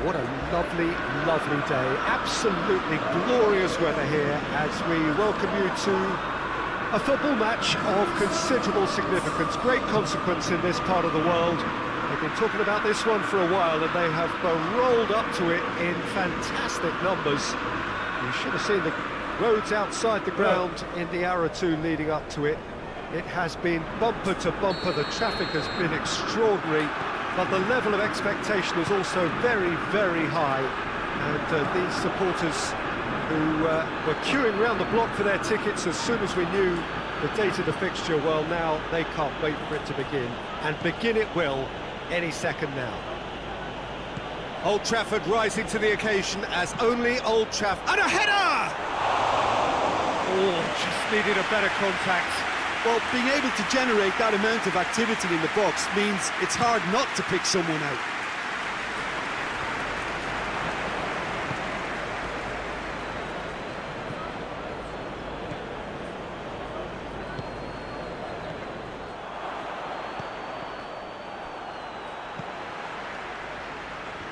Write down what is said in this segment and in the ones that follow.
What a lovely, lovely day. Absolutely glorious weather here as we welcome you to a football match of considerable significance, great consequence in this part of the world. They've been talking about this one for a while and they have rolled up to it in fantastic numbers. You should have seen the roads outside the ground in the hour or two leading up to it. It has been bumper to bumper, the traffic has been extraordinary, but the level of expectation is also very, very high. And these supporters who were queuing around the block for their tickets as soon as we knew the date of the fixture, well, now they can't wait for it to begin. And begin it will any second now. Old Trafford rising to the occasion as only Old Trafford... And a header! Oh, just needed a better contact. Well, being able to generate that amount of activity in the box means it's hard not to pick someone out.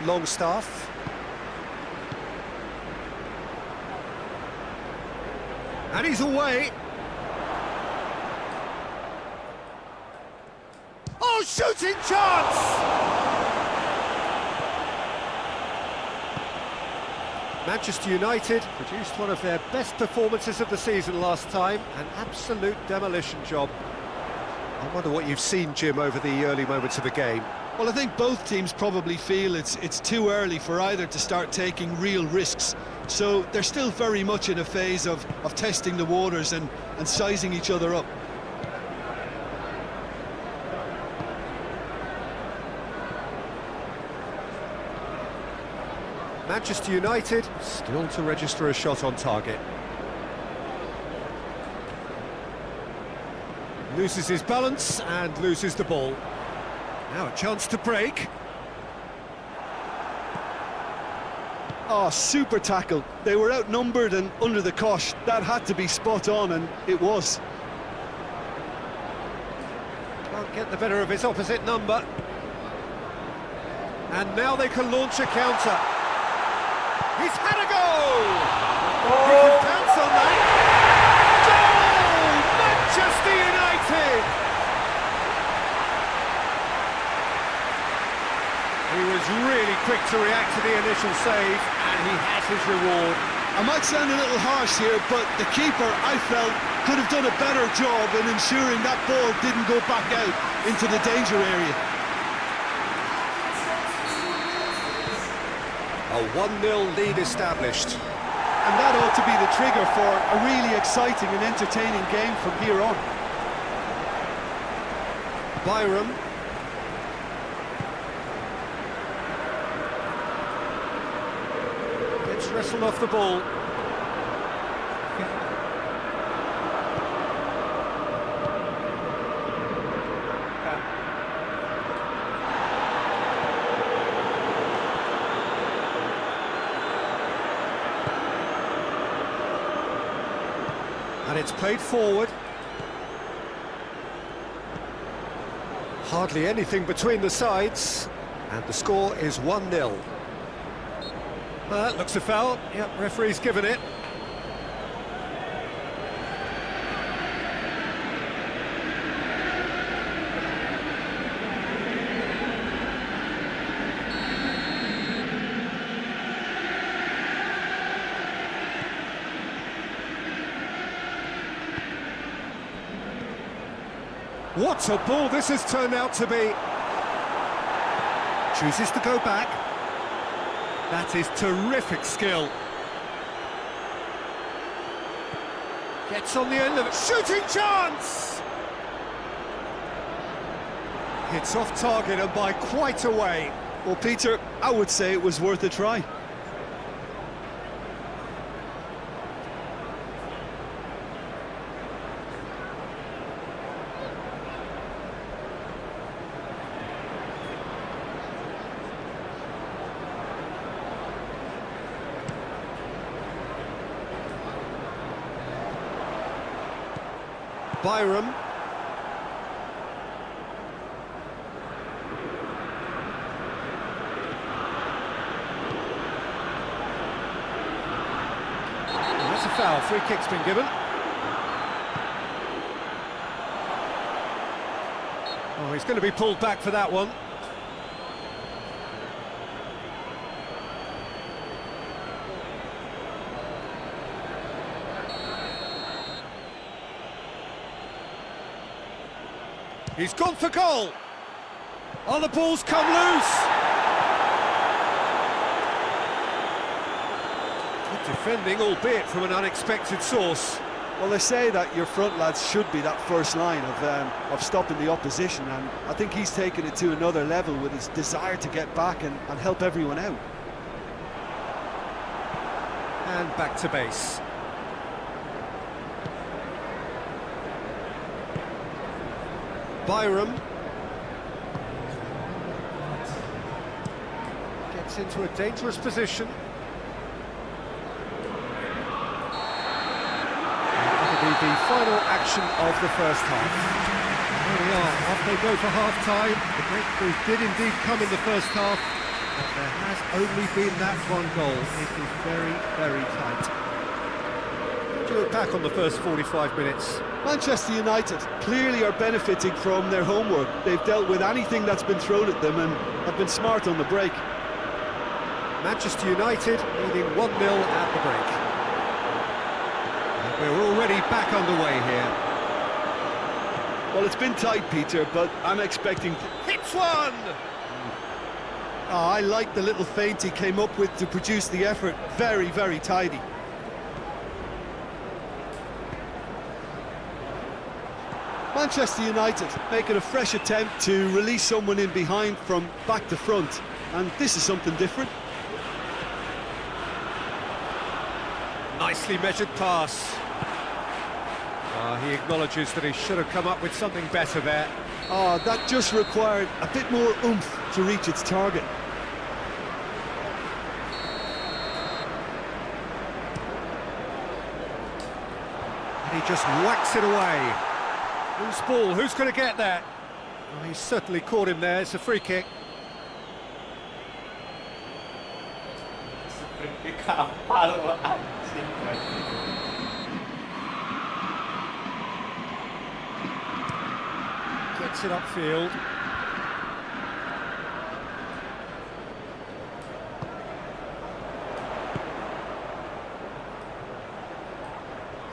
Longstaff. And he's away. Oh, shooting chance! Manchester United produced one of their best performances of the season last time, an absolute demolition job. I wonder what you've seen, Jim, over the early moments of the game. Well, I think both teams probably feel it's too early for either to start taking real risks. So they're still very much in a phase of testing the waters and sizing each other up. Manchester United still to register a shot on target. Loses his balance and loses the ball. Now a chance to break. Oh, super tackle. They were outnumbered and under the cosh. That had to be spot on, and it was. Can't get the better of his opposite number. And now they can launch a counter. He's had a goal! He can pounce on that. Goal! Manchester United! He was really quick to react to the initial save, and he has his reward. I might sound a little harsh here, but the keeper, I felt, could have done a better job in ensuring that ball didn't go back out into the danger area. A 1-0 lead established. And that ought to be the trigger for a really exciting and entertaining game from here on. Byram. Gets wrestled off the ball. And it's played forward. Hardly anything between the sides. And the score is 1-0. That looks a foul. Yep, referee's given it. What a ball this has turned out to be. Chooses to go back. That is terrific skill. Gets on the end of it. Shooting chance! Hits off target and by quite a way. Well, Peter, I would say it was worth a try. Byram. free kick's been given. Oh, he's going to be pulled back for that one. He's gone for goal. Oh, the ball's come loose. Good defending, albeit from an unexpected source. Well, they say that your front lads should be that first line of stopping the opposition, and I think he's taken it to another level with his desire to get back and help everyone out. And back to base. Byram gets into a dangerous position. That'll be the final action of the first half. There we are, off they go for half-time. The breakthrough did indeed come in the first half, but there has only been that one goal. It is very, very tight. What do you look back on the first 45 minutes? Manchester United clearly are benefiting from their homework. They've dealt with anything that's been thrown at them and have been smart on the break. Manchester United leading 1-0 at the break. And we're already back underway here. Well, it's been tight, Peter, but I'm expecting... Hits one! Oh, I like the little feint he came up with to produce the effort. Very, very tidy. Manchester United making a fresh attempt to release someone in behind from back to front, and this is something different. Nicely measured pass. He acknowledges that he should have come up with something better there. Oh, that just required a bit more oomph to reach its target. And he just whacks it away. Loose ball, who's going to get that? Oh, he's certainly caught him there, it's a free kick. Gets it upfield.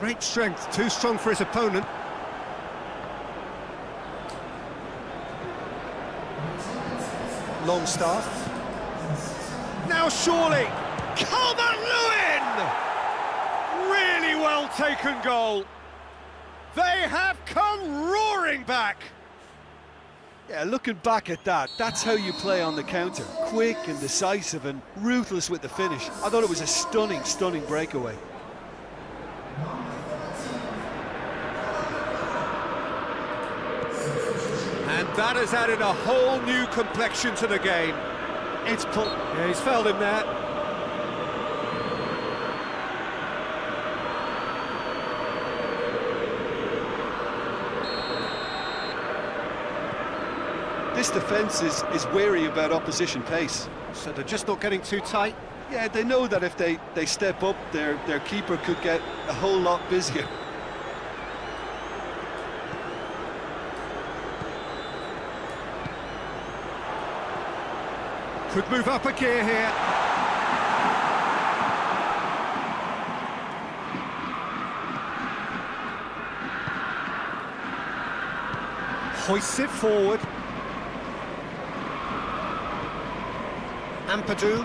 Great strength, too strong for his opponent. Longstaff. Now surely, Calvert-Lewin! Really well taken goal. They have come roaring back. Yeah, looking back at that, that's how you play on the counter. Quick and decisive and ruthless with the finish. I thought it was a stunning, stunning breakaway. And that has added a whole new complexion to the game. It's put... Yeah, he's fouled him there. This defence is wary about opposition pace. So they're just not getting too tight. Yeah, they know that if they step up, their keeper could get a whole lot busier. Could move up a gear here. Hoists it forward. Ampadu.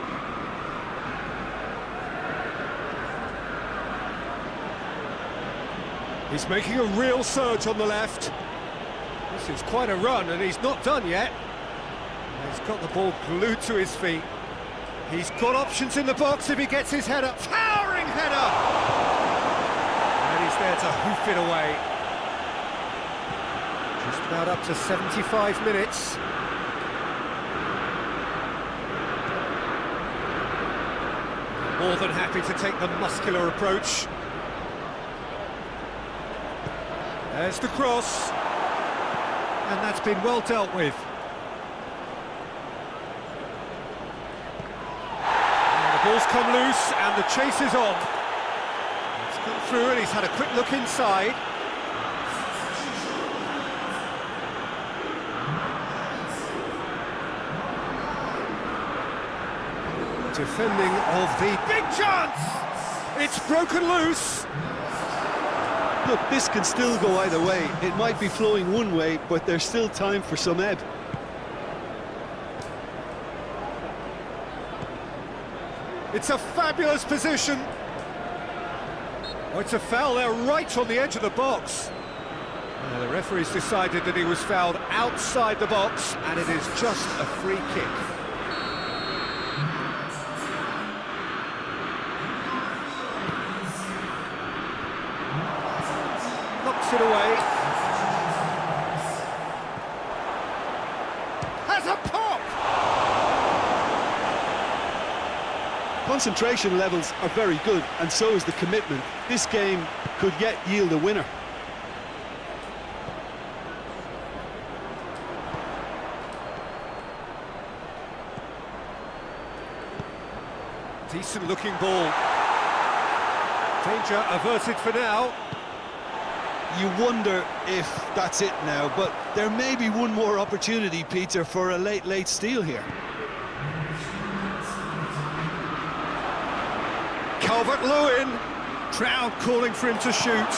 He's making a real surge on the left. This is quite a run, and he's not done yet. He's got the ball glued to his feet. He's got options in the box if he gets his head up. Towering header! And he's there to hoof it away. Just about up to 75 minutes. More than happy to take the muscular approach. There's the cross. And that's been well dealt with. And the ball's come loose and the chase is on. It's got through, and he's had a quick look inside. Defending of the big chance! It's broken loose! Look, this can still go either way. It might be flowing one way, but there's still time for some ebb. It's a fabulous position. Oh, it's a foul there right on the edge of the box. The referee's decided that he was fouled outside the box, and it is just a free kick. Knocks it away. Has a pop! Concentration levels are very good, and so is the commitment. This game could yet yield a winner. Decent looking ball. Danger averted for now. You wonder if that's it now, but there may be one more opportunity, Peter, for a late steal here. Calvert-Lewin, crowd calling for him to shoot.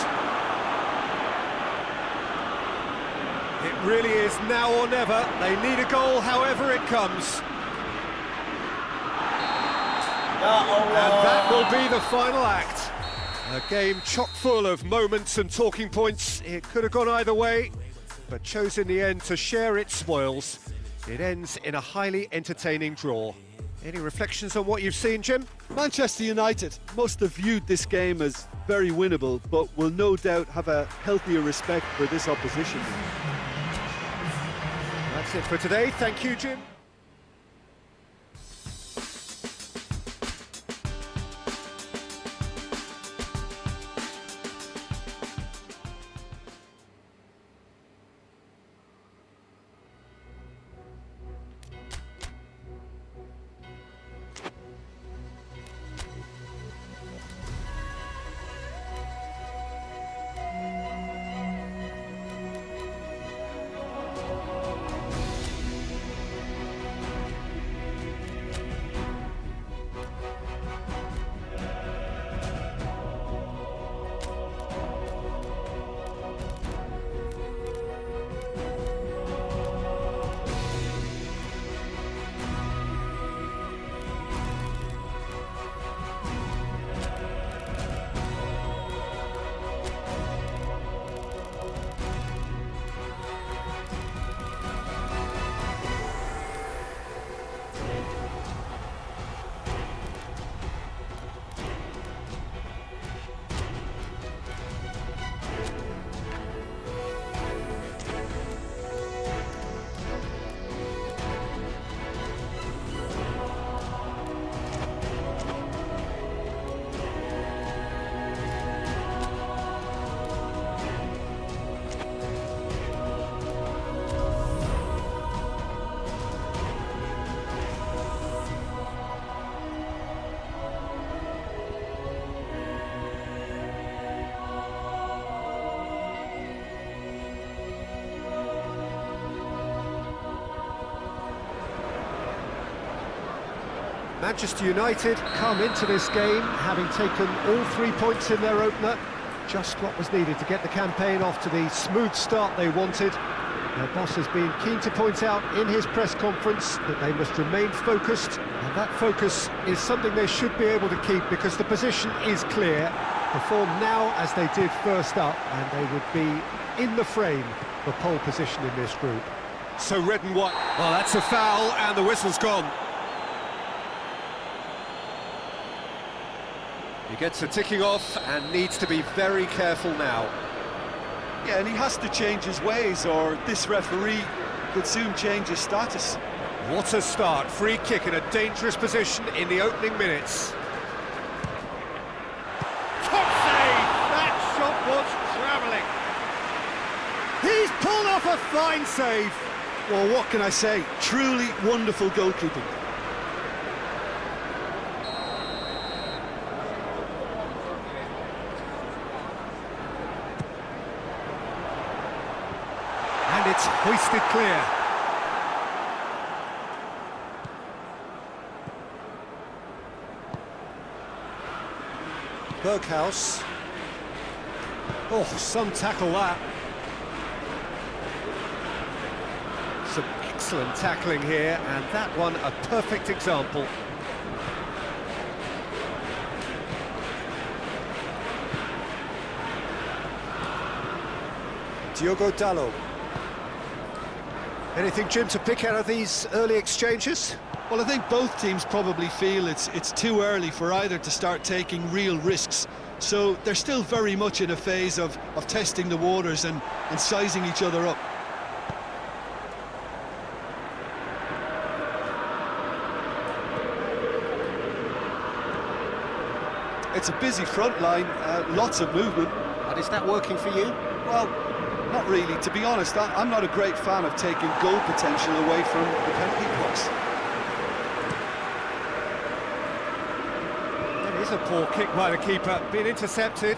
It really is now or never. They need a goal however it comes. And that will be the final act. A game chock full of moments and talking points. It could have gone either way, but chose in the end to share its spoils. It ends in a highly entertaining draw. Any reflections on what you've seen, Jim? Manchester United must have viewed this game as very winnable, but will no doubt have a healthier respect for this opposition. That's it for today. Thank you, Jim. Manchester United come into this game having taken all 3 points in their opener. Just what was needed to get the campaign off to the smooth start they wanted. Their boss has been keen to point out in his press conference that they must remain focused, and that focus is something they should be able to keep because the position is clear. Perform now as they did first up, and they would be in the frame for pole position in this group. So red and white. Well, that's a foul, and the whistle's gone. He gets a ticking off and needs to be very careful now. Yeah, and he has to change his ways, or this referee could soon change his status. What a start. Free kick in a dangerous position in the opening minutes. Top save! That shot was travelling. He's pulled off a fine save. Well, what can I say? Truly wonderful goalkeeping. It's hoisted clear. Berghaus. Oh, some tackle that. Some excellent tackling here, and that one a perfect example. Diogo Dalot. Anything, Jim, to pick out of these early exchanges? Well, I think both teams probably feel it's too early for either to start taking real risks. So they're still very much in a phase of testing the waters and sizing each other up. It's a busy front line, lots of movement. And is that working for you? Well, not really. To be honest, I'm not a great fan of taking goal potential away from the penalty box. It is a poor kick by the keeper, being intercepted.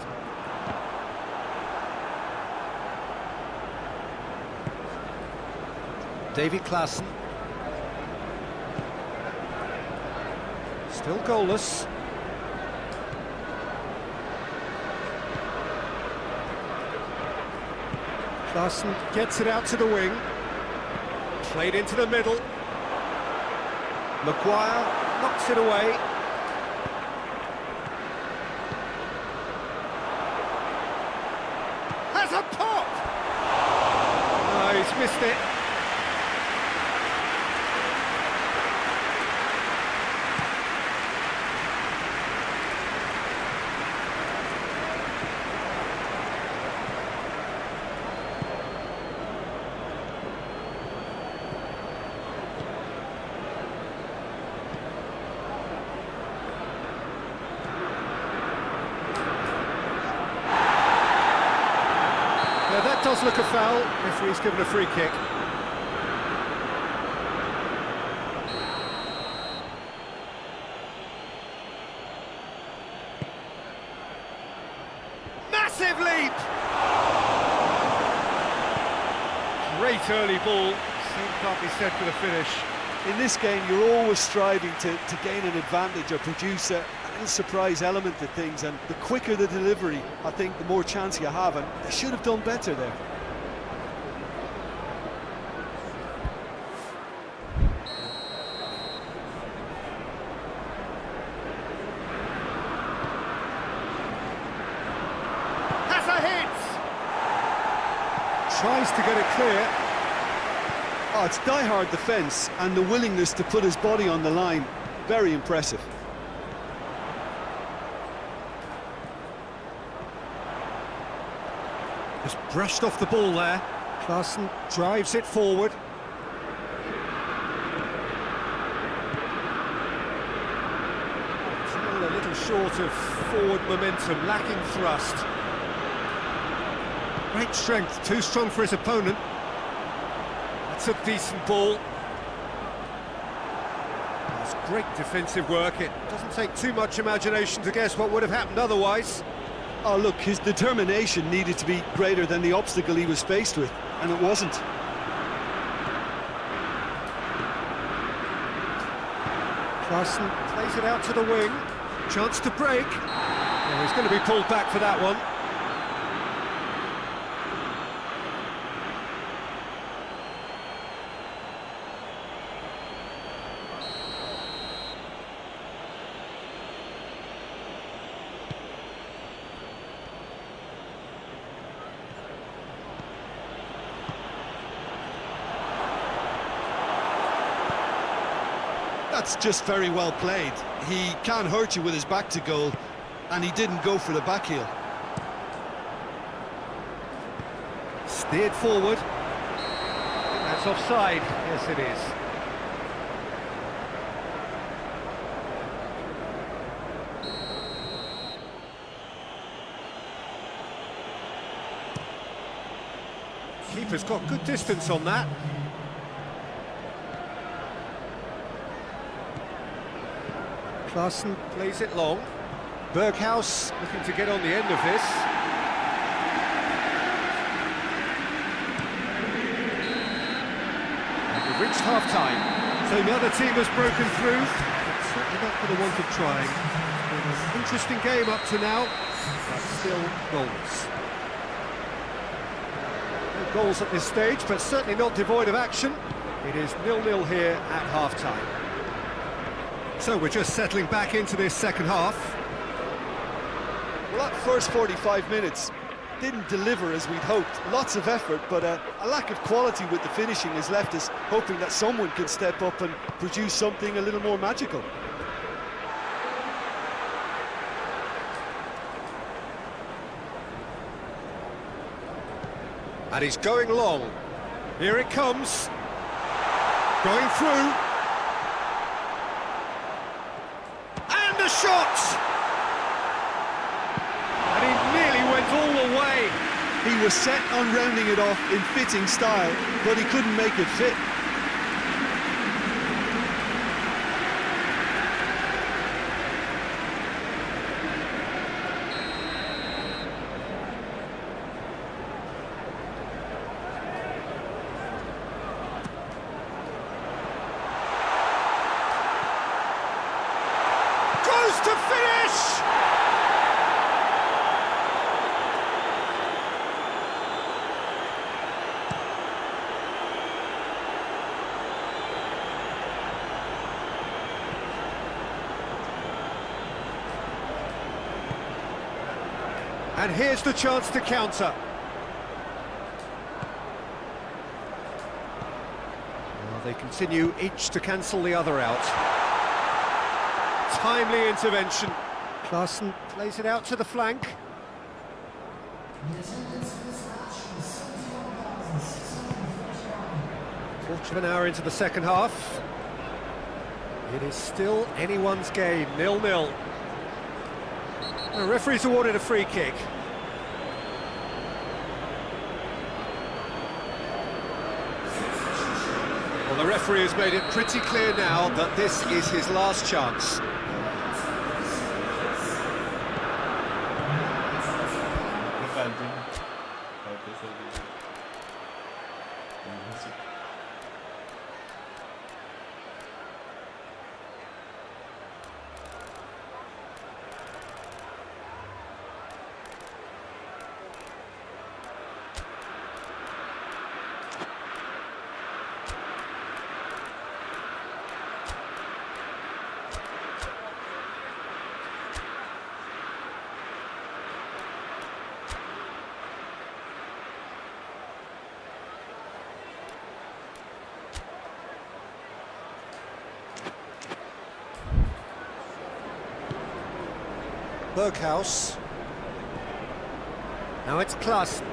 Davy Klaassen. Still goalless. Klaassen gets it out to the wing. Played into the middle. Maguire knocks it away. Has a pop! No, he's missed it. Now that does look a foul. Referee's given a free kick. Massive leap! Great early ball. Same can't be said for the finish. In this game, you're always striving to gain an advantage or produce a little surprise element to things, and the quicker the delivery, I think the more chance you have, and they should have done better there. Has a hit! Tries to get it clear. Oh, it's die-hard defence and the willingness to put his body on the line. Very impressive. Just brushed off the ball there. Klaassen drives it forward. Still a little short of forward momentum, lacking thrust. Great strength, too strong for his opponent. That's a decent ball. It's great defensive work. It doesn't take too much imagination to guess what would have happened otherwise. Oh, look, his determination needed to be greater than the obstacle he was faced with, and it wasn't. Klaassen plays it out to the wing. Chance to break. Oh, he's going to be pulled back for that one. That's just very well played. He can't hurt you with his back to goal, and he didn't go for the back heel. Steered forward. That's offside. Yes, it is. Keeper's got good distance on that. Klaassen plays it long. Berghaus looking to get on the end of this. reached half-time. So the other team has broken through. It's certainly not for the want of trying. Been an interesting game up to now, but still goals. No goals at this stage, but certainly not devoid of action. It is 0-0 here at half-time. So we're just settling back into this second half. Well, that first 45 minutes didn't deliver as we'd hoped. Lots of effort, but a lack of quality with the finishing has left us hoping that someone can step up and produce something a little more magical. And he's going long. Here it comes. Going through. And the shot! And he nearly went all the way. He was set on rounding it off in fitting style, but he couldn't make it fit. To finish! And here's the chance to counter. Well, they continue each to cancel the other out. Timely intervention. Klaassen plays it out to the flank. Quarter of an hour into the second half. It is still anyone's game, 0-0. The referee's awarded a free kick. Well, the referee has made it pretty clear now that this is his last chance. Berghaus. Now it's Klaassen.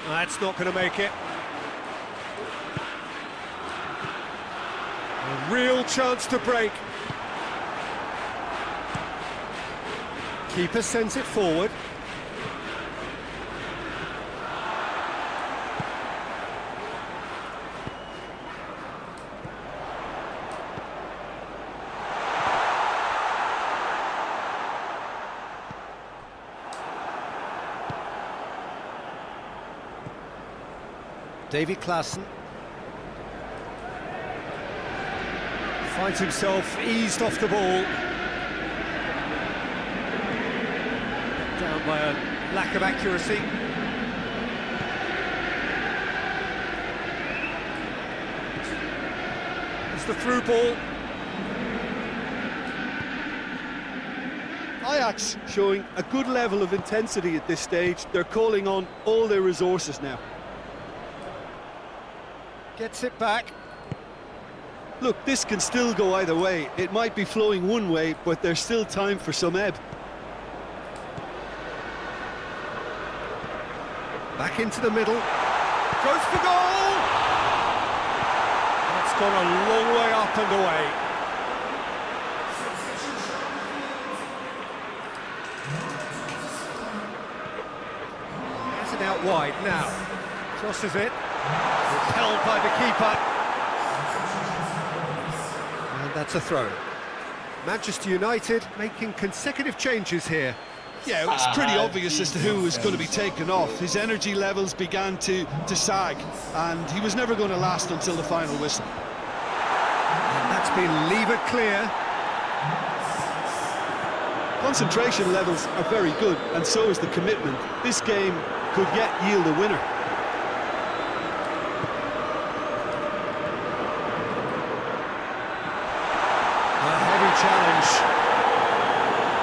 That's not going to make it. A real chance to break. Keeper sends it forward. Davy Klaassen finds himself eased off the ball. Down by a lack of accuracy. It's the through ball. Ajax showing a good level of intensity at this stage. They're calling on all their resources now. Gets it back. Look, this can still go either way. It might be flowing one way, but there's still time for some ebb. Back into the middle. Goes for goal! That's gone a long way up and away. Has it out wide now. Crosses it. Held by the keeper. And that's a throw. Manchester United making consecutive changes here. Yeah, it was pretty obvious as to who was going to be taken off. His energy levels began to sag, and he was never going to last until the final whistle. And that's been levered clear. Concentration levels are very good, and so is the commitment. This game could yet yield a winner. A heavy challenge.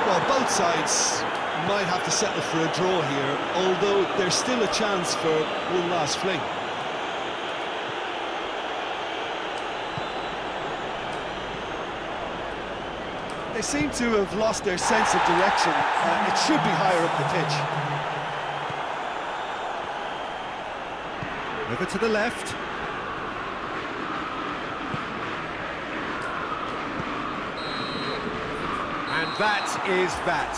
Well, both sides might have to settle for a draw here, although there's still a chance for one last fling. They seem to have lost their sense of direction. It should be higher up the pitch. Over to the left. And that is that.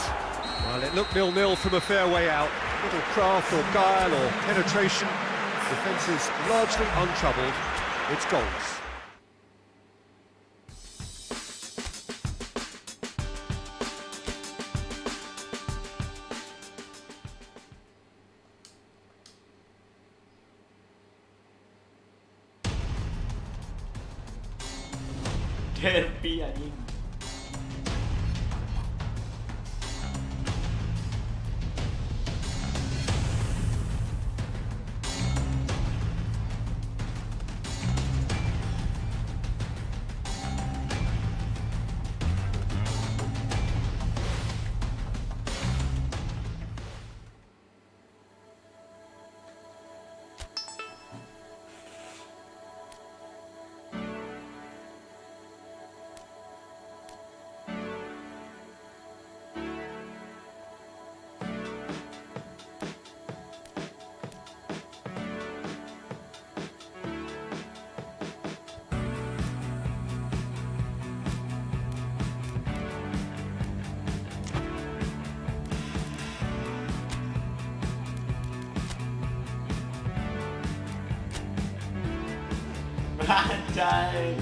Well, it looked 0-0 from a fair way out. Little craft or guile or penetration. Defence is largely untroubled. It's goals. Derby anjing. Anjay.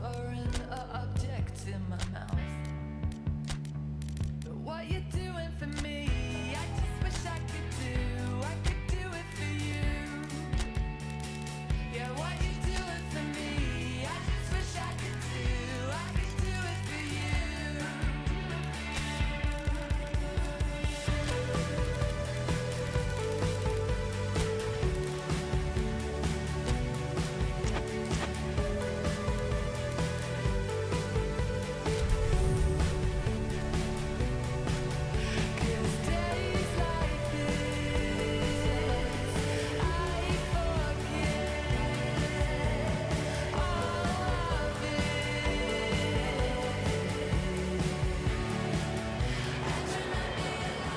foreign object in my mouth. But what you doing for me? I just wish I could do it for you. Yeah, what you doing for me? I just wish I could do it for you.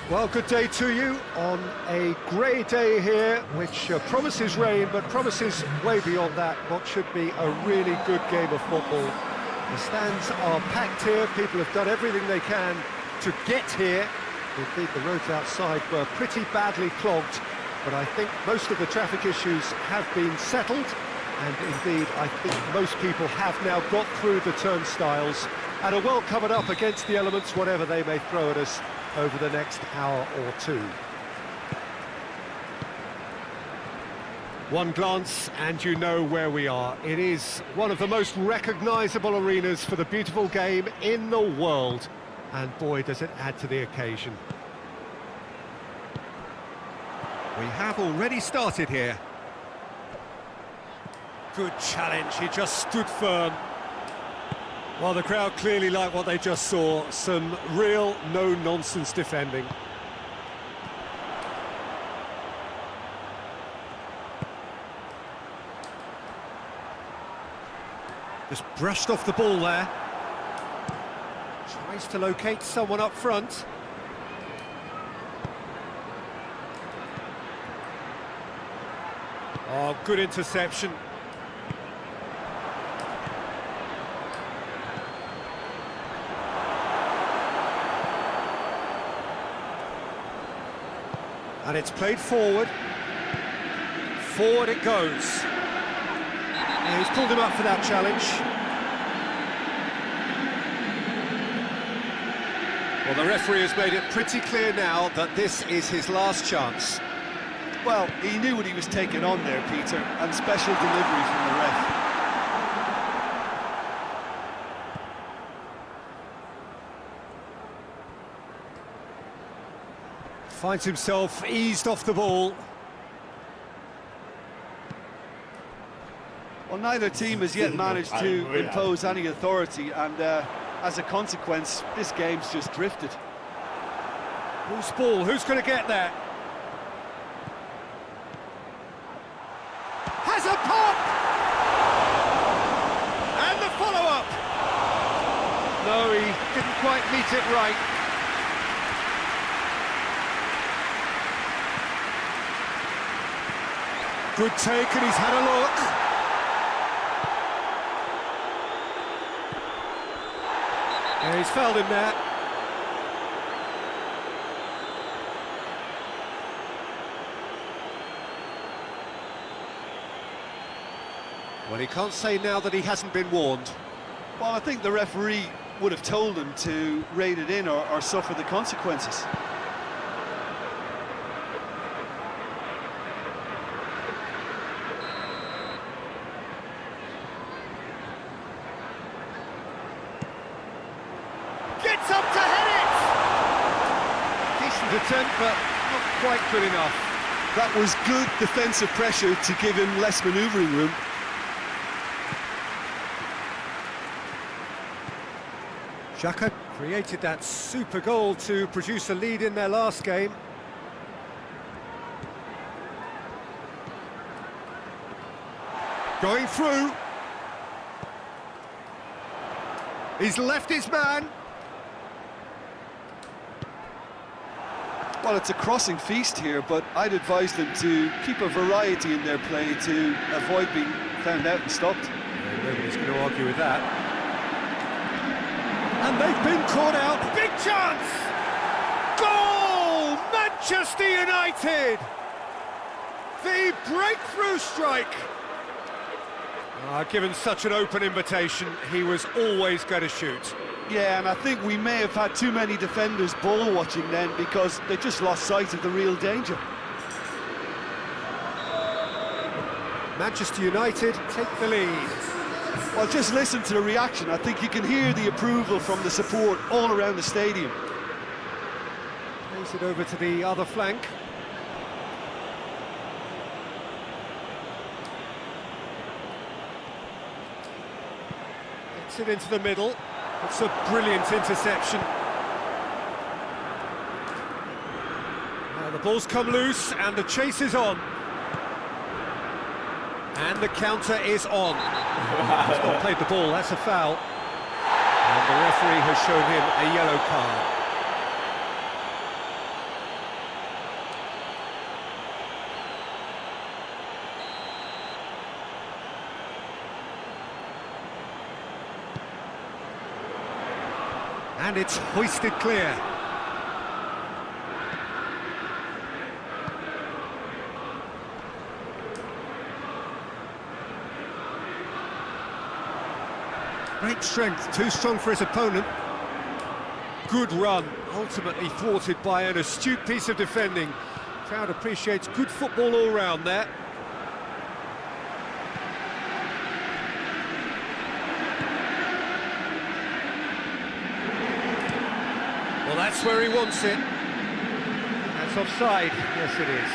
Well, good day to you on a grey day here, which promises rain, but promises way beyond that what should be a really good game of football. The stands are packed here, people have done everything they can to get here. Indeed, the roads outside were pretty badly clogged, but I think most of the traffic issues have been settled, and indeed, I think most people have now got through the turnstiles and are well covered up against the elements, whatever they may throw at us over the next hour or two. One glance and you know where we are. It is one of the most recognisable arenas for the beautiful game in the world, and boy does it add to the occasion. We have already started here. Good challenge, he just stood firm. Well, the crowd clearly like what they just saw. Some real no-nonsense defending. Just brushed off the ball there. Tries to locate someone up front. Oh, good interception. And it's played forward. Forward it goes. And he's pulled him up for that challenge. Well, the referee has made it pretty clear now that this is his last chance. Well, he knew what he was taking on there, Peter, and special delivery from the ref. Finds himself eased off the ball. Well, neither team has yet managed to impose any authority, and as a consequence, this game's just drifted. Loose ball, who's going to get there? Has a pop! And the follow-up! No, he didn't quite meet it right. Good take, and he's had a look. Yeah, he's fouled him there. Well, he can't say now that he hasn't been warned. Well, I think the referee would have told him to rein it in or suffer the consequences. Gets up to head it! Decent attempt, but not quite good enough. That was good defensive pressure to give him less manoeuvring room. Xhaka created that super goal to produce a lead in their last game. Going through. He's left his man. Well, it's a crossing feast here, but I'd advise them to keep a variety in their play to avoid being found out and stopped. Yeah, nobody's going to argue with that. And they've been caught out. Big chance! Goal! Manchester United! The breakthrough strike. Given such an open invitation, he was always going to shoot. Yeah, and I think we may have had too many defenders ball watching then, because they just lost sight of the real danger. Manchester United take the lead. Well, just listen to the reaction. I think you can hear the approval from the support all around the stadium. Plays it over to the other flank. Gets it into the middle. It's a brilliant interception. Now the ball's come loose and the chase is on. And the counter is on. He's not played the ball, that's a foul. And the referee has shown him a yellow card. And it's hoisted clear. Great strength, too strong for his opponent. Good run, ultimately thwarted by an astute piece of defending. Crowd appreciates good football all round there. Well, that's where he wants it. That's offside. Yes, it is.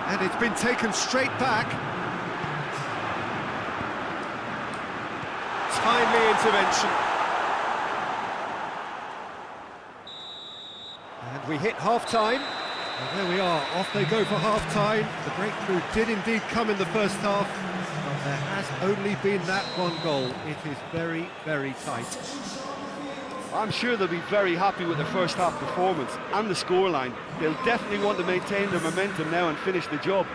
And it's been taken straight back. Timely intervention. And we hit half-time. And there we are, off they go for half-time. The breakthrough did indeed come in the first half, but there has only been that one goal. It is very, very tight. I'm sure they'll be very happy with their first half performance and the scoreline. They'll definitely want to maintain their momentum now and finish the job.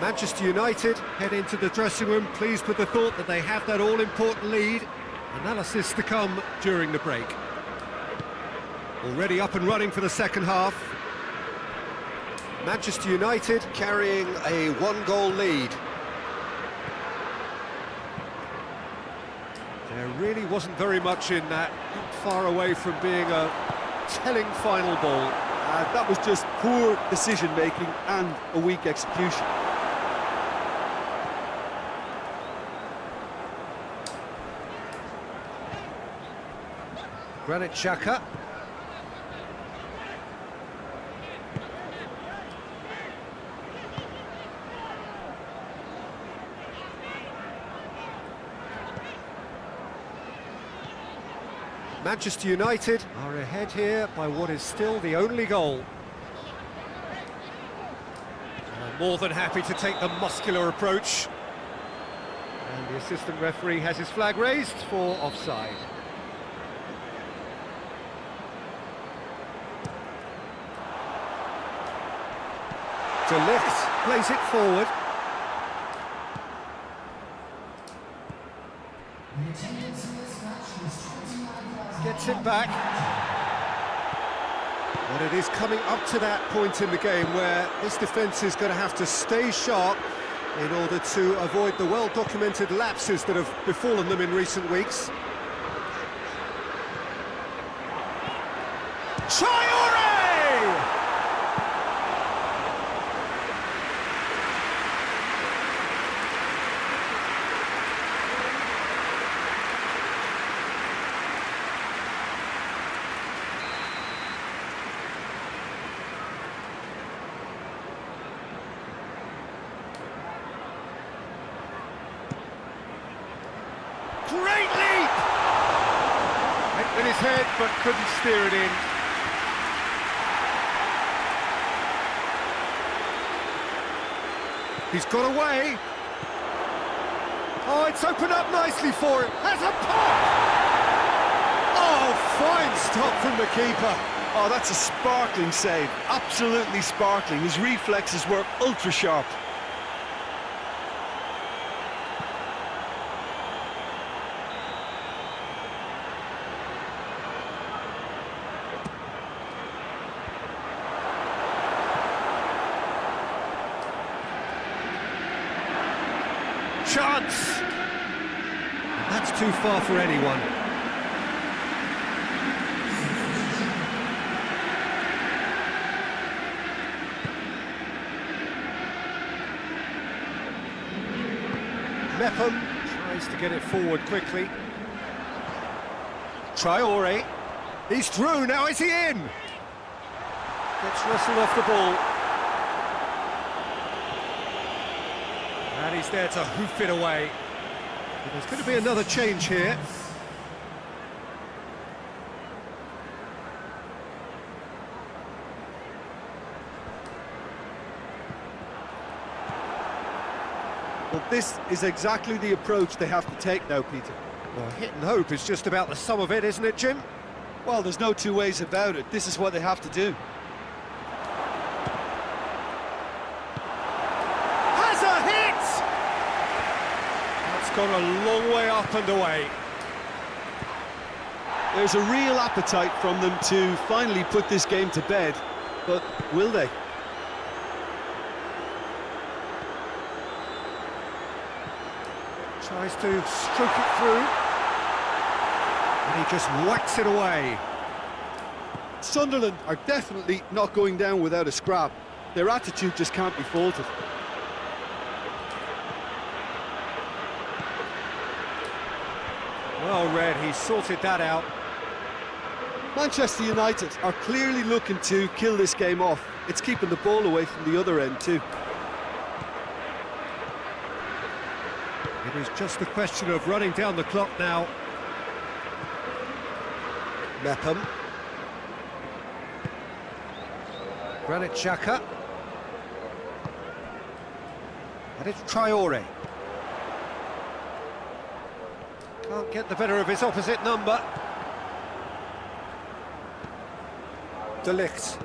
Manchester United head into the dressing room pleased with the thought that they have that all-important lead. Analysis to come during the break. Already up and running for the second half. Manchester United carrying a one-goal lead. There really wasn't very much in that, not far away from being a telling final ball. That was just poor decision-making and a weak execution. Granit Xhaka. Manchester United are ahead here by what is still the only goal. More than happy to take the muscular approach. And the assistant referee has his flag raised for offside. De Ligt plays it forward. Gets it back. But it is coming up to that point in the game where this defence is going to have to stay sharp in order to avoid the well-documented lapses that have befallen them in recent weeks. Traoré! Great leap! Went with his head, but couldn't steer it in. He's got away. Oh, it's opened up nicely for him. Has a pop! Oh, fine stop from the keeper. Oh, that's a sparkling save. Absolutely sparkling. His reflexes were ultra sharp. chance! That's too far for anyone. Mepham tries to get it forward quickly. Traore, he's through, now is he in? Gets Russell off the ball. And he's there to hoof it away. But there's going to be another change here. Well, this is exactly the approach they have to take now, Peter. Well, hit and hope is just about the sum of it, isn't it, Jim? Well, there's no two ways about it. This is what they have to do. Has a hit! That's gone a long way up and away. There's a real appetite from them to finally put this game to bed, but will they? Tries to stroke it through. And he just whacks it away. Sunderland are definitely not going down without a scrap. Their attitude just can't be faulted. Well read, he sorted that out. Manchester United are clearly looking to kill this game off. It's keeping the ball away from the other end too. It is just a question of running down the clock now. Mepham. Granit Xhaka. And it's Traore. Can't get the better of his opposite number. De Ligt.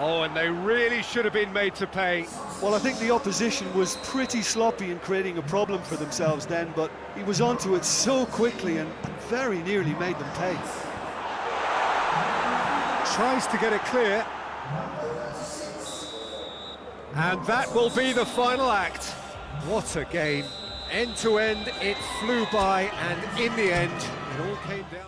Oh, and they really should have been made to pay. Well, I think the opposition was pretty sloppy in creating a problem for themselves then, but he was onto it so quickly and very nearly made them pay. Tries to get it clear. And that will be the final act. What a game. End to end, it flew by, and in the end, it all came down.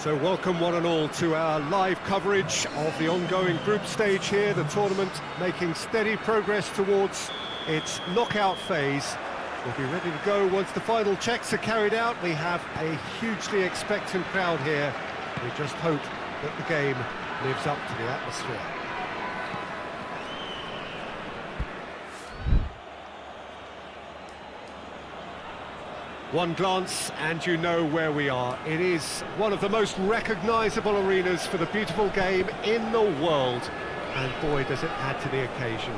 So welcome one and all to our live coverage of the ongoing group stage here, the tournament making steady progress towards its knockout phase. We'll be ready to go once the final checks are carried out. We have a hugely expectant crowd here. We just hope that the game lives up to the atmosphere. One glance and you know where we are. It is one of the most recognisable arenas for the beautiful game in the world. And boy, does it add to the occasion.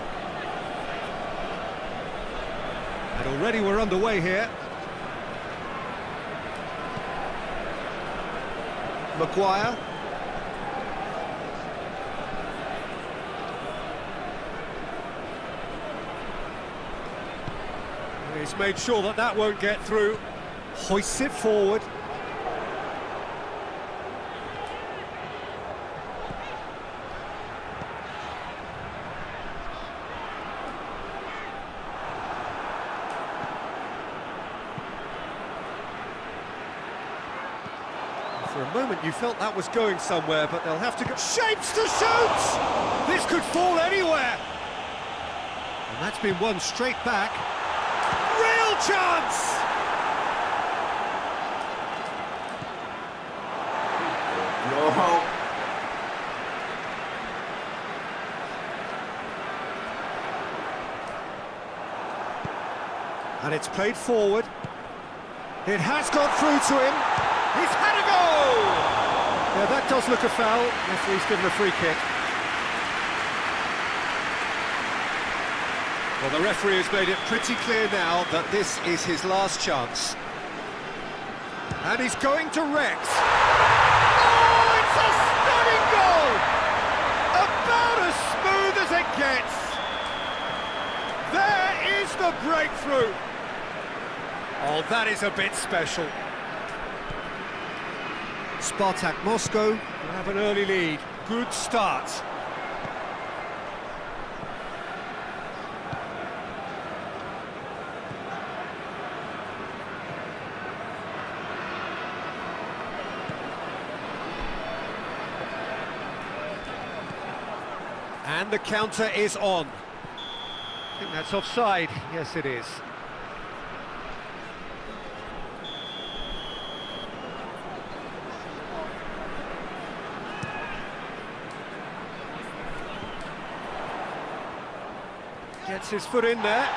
And already we're underway here. Maguire. He's made sure that that won't get through. Hoists it forward. For a moment you felt that was going somewhere, but they'll have to go... Shapes to shoot! This could fall anywhere! And that's been won straight back. Real chance! No. And it's played forward. It has got through to him. He's had a go! Yeah, that does look a foul. Referee's given a free kick. Well, the referee has made it pretty clear now that this is his last chance. And he's going to Rex. Oh, it's a stunning goal! About as smooth as it gets. There is the breakthrough. Oh, that is a bit special. Spartak Moscow have an early lead. Good start. And the counter is on. I think that's offside. Yes, it is. Gets his foot in there.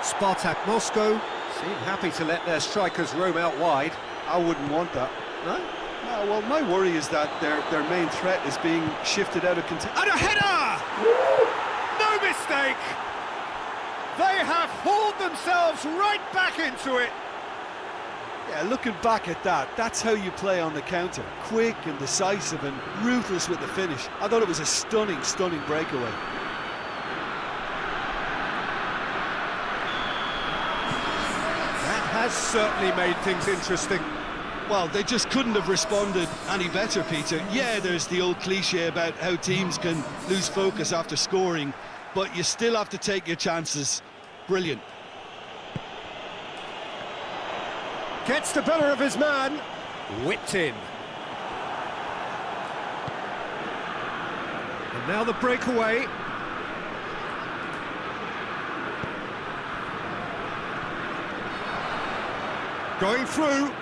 Spartak Moscow seem happy to let their strikers roam out wide. I wouldn't want that. No? No, well, my worry is that their main threat is being shifted out of contention. And a header! No mistake! They have hauled themselves right back into it. Yeah, looking back at that, that's how you play on the counter. Quick and decisive and ruthless with the finish. I thought it was a stunning, stunning breakaway. Has certainly made things interesting. Well, they just couldn't have responded any better, Peter. Yeah, there's the old cliche about how teams can lose focus after scoring, but you still have to take your chances. Brilliant. Gets the better of his man. Whipped in. And now the breakaway. Going through.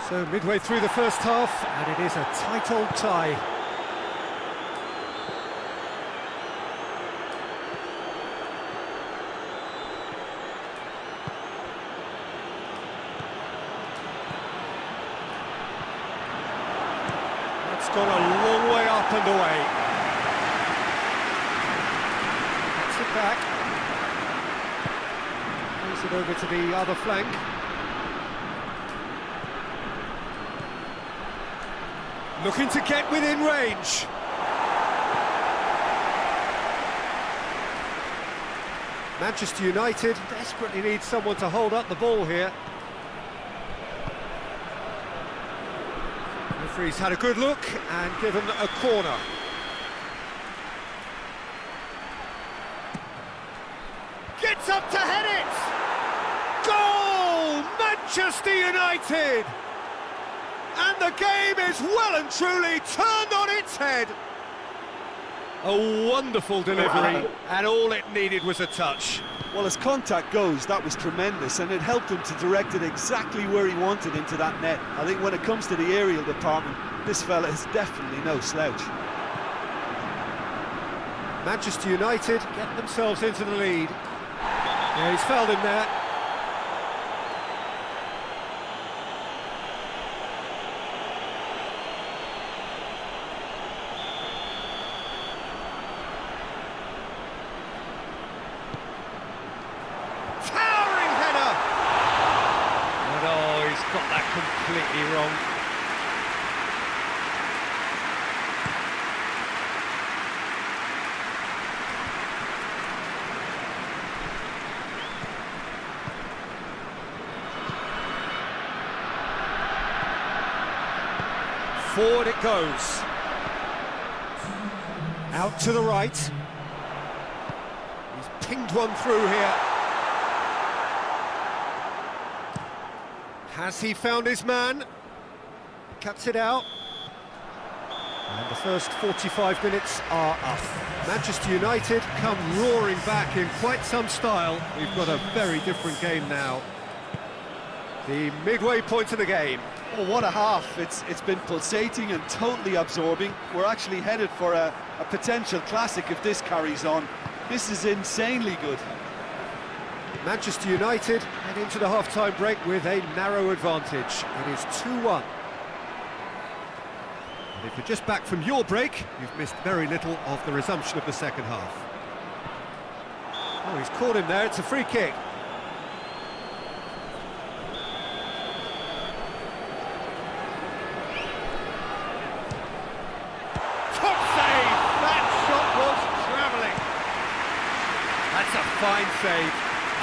So midway through the first half, and it is a tight old tie. It's gone a long way up and away. Gets it back. Moves it over to the other flank. Looking to get within range. Manchester United desperately need someone to hold up the ball here. The referee's had a good look and given a corner. Gets up to head it! Goal! Manchester United! And the game is well and truly turned on its head. A wonderful delivery, and all it needed was a touch. Well, as contact goes, that was tremendous, and it helped him to direct it exactly where he wanted into that net. I think when it comes to the aerial department, this fella is definitely no slouch. Manchester United get themselves into the lead. Yeah, he's fouled him there. Towering header! But oh, he's got that completely wrong. Forward it goes. Out to the right. He's pinged one through here. Has he found his man? Cuts it out. And the first 45 minutes are up. Manchester United come roaring back in quite some style. We've got a very different game now. The midway point of the game. Oh, what a half. It's been pulsating and totally absorbing. We're actually headed for a potential classic if this carries on. This is insanely good. Manchester United head into the half-time break with a narrow advantage. It is 2-1. And if you're just back from your break, you've missed very little of the resumption of the second half. Oh, he's caught him there. It's a free kick. Top save! That shot was travelling. That's a fine save.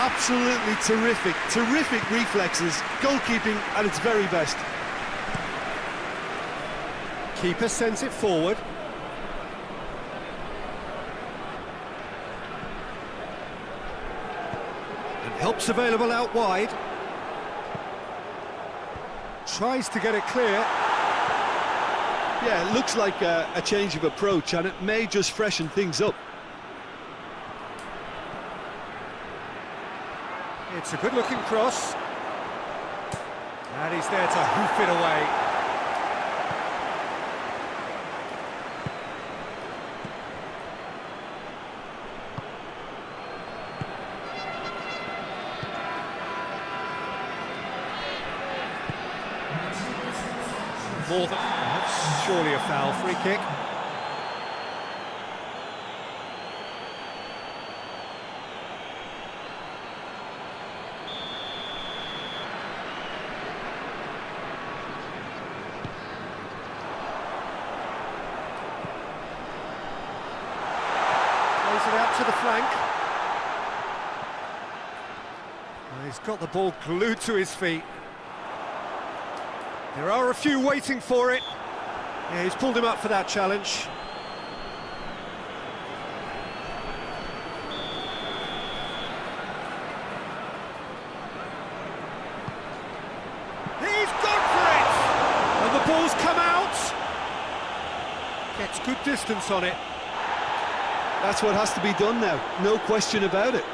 Absolutely terrific, terrific reflexes, goalkeeping at its very best. Keeper sends it forward. And help's available out wide. Tries to get it clear. Yeah, it looks like a change of approach, and it may just freshen things up. It's a good-looking cross. And he's there to hoof it away. More than... That's surely a foul. Free kick. Plays it out to the flank. Well, he's got the ball glued to his feet. There are a few waiting for it. Yeah, he's pulled him up for that challenge. He's gone for it! And the ball's come out. Gets good distance on it. That's what has to be done now, no question about it.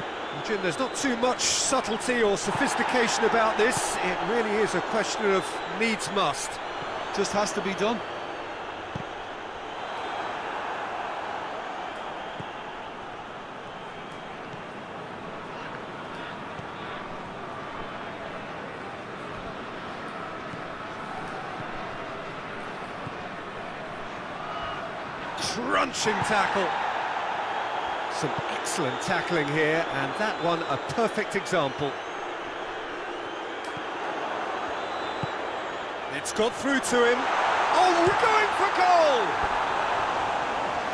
Jim, there's not too much subtlety or sophistication about this. It really is a question of needs must. Just has to be done. Crunching tackle. Some excellent tackling here, and that one a perfect example. It's got through to him. Oh, we're going for goal!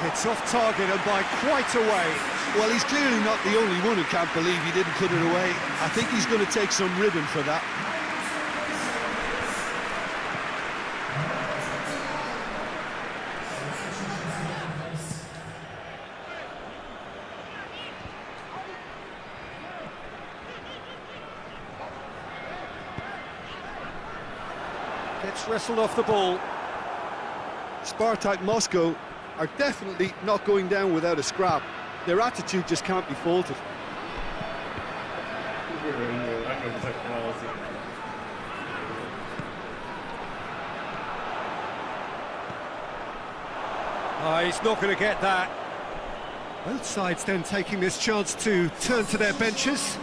It's off target and by quite a way. Well, he's clearly not the only one who can't believe he didn't put it away. I think he's going to take some ribbon for that. Gets It's wrestled off the ball. Spartak Moscow are definitely not going down without a scrap. Their attitude just can't be faulted. Oh, he's not going to get that. Both sides then taking this chance to turn to their benches.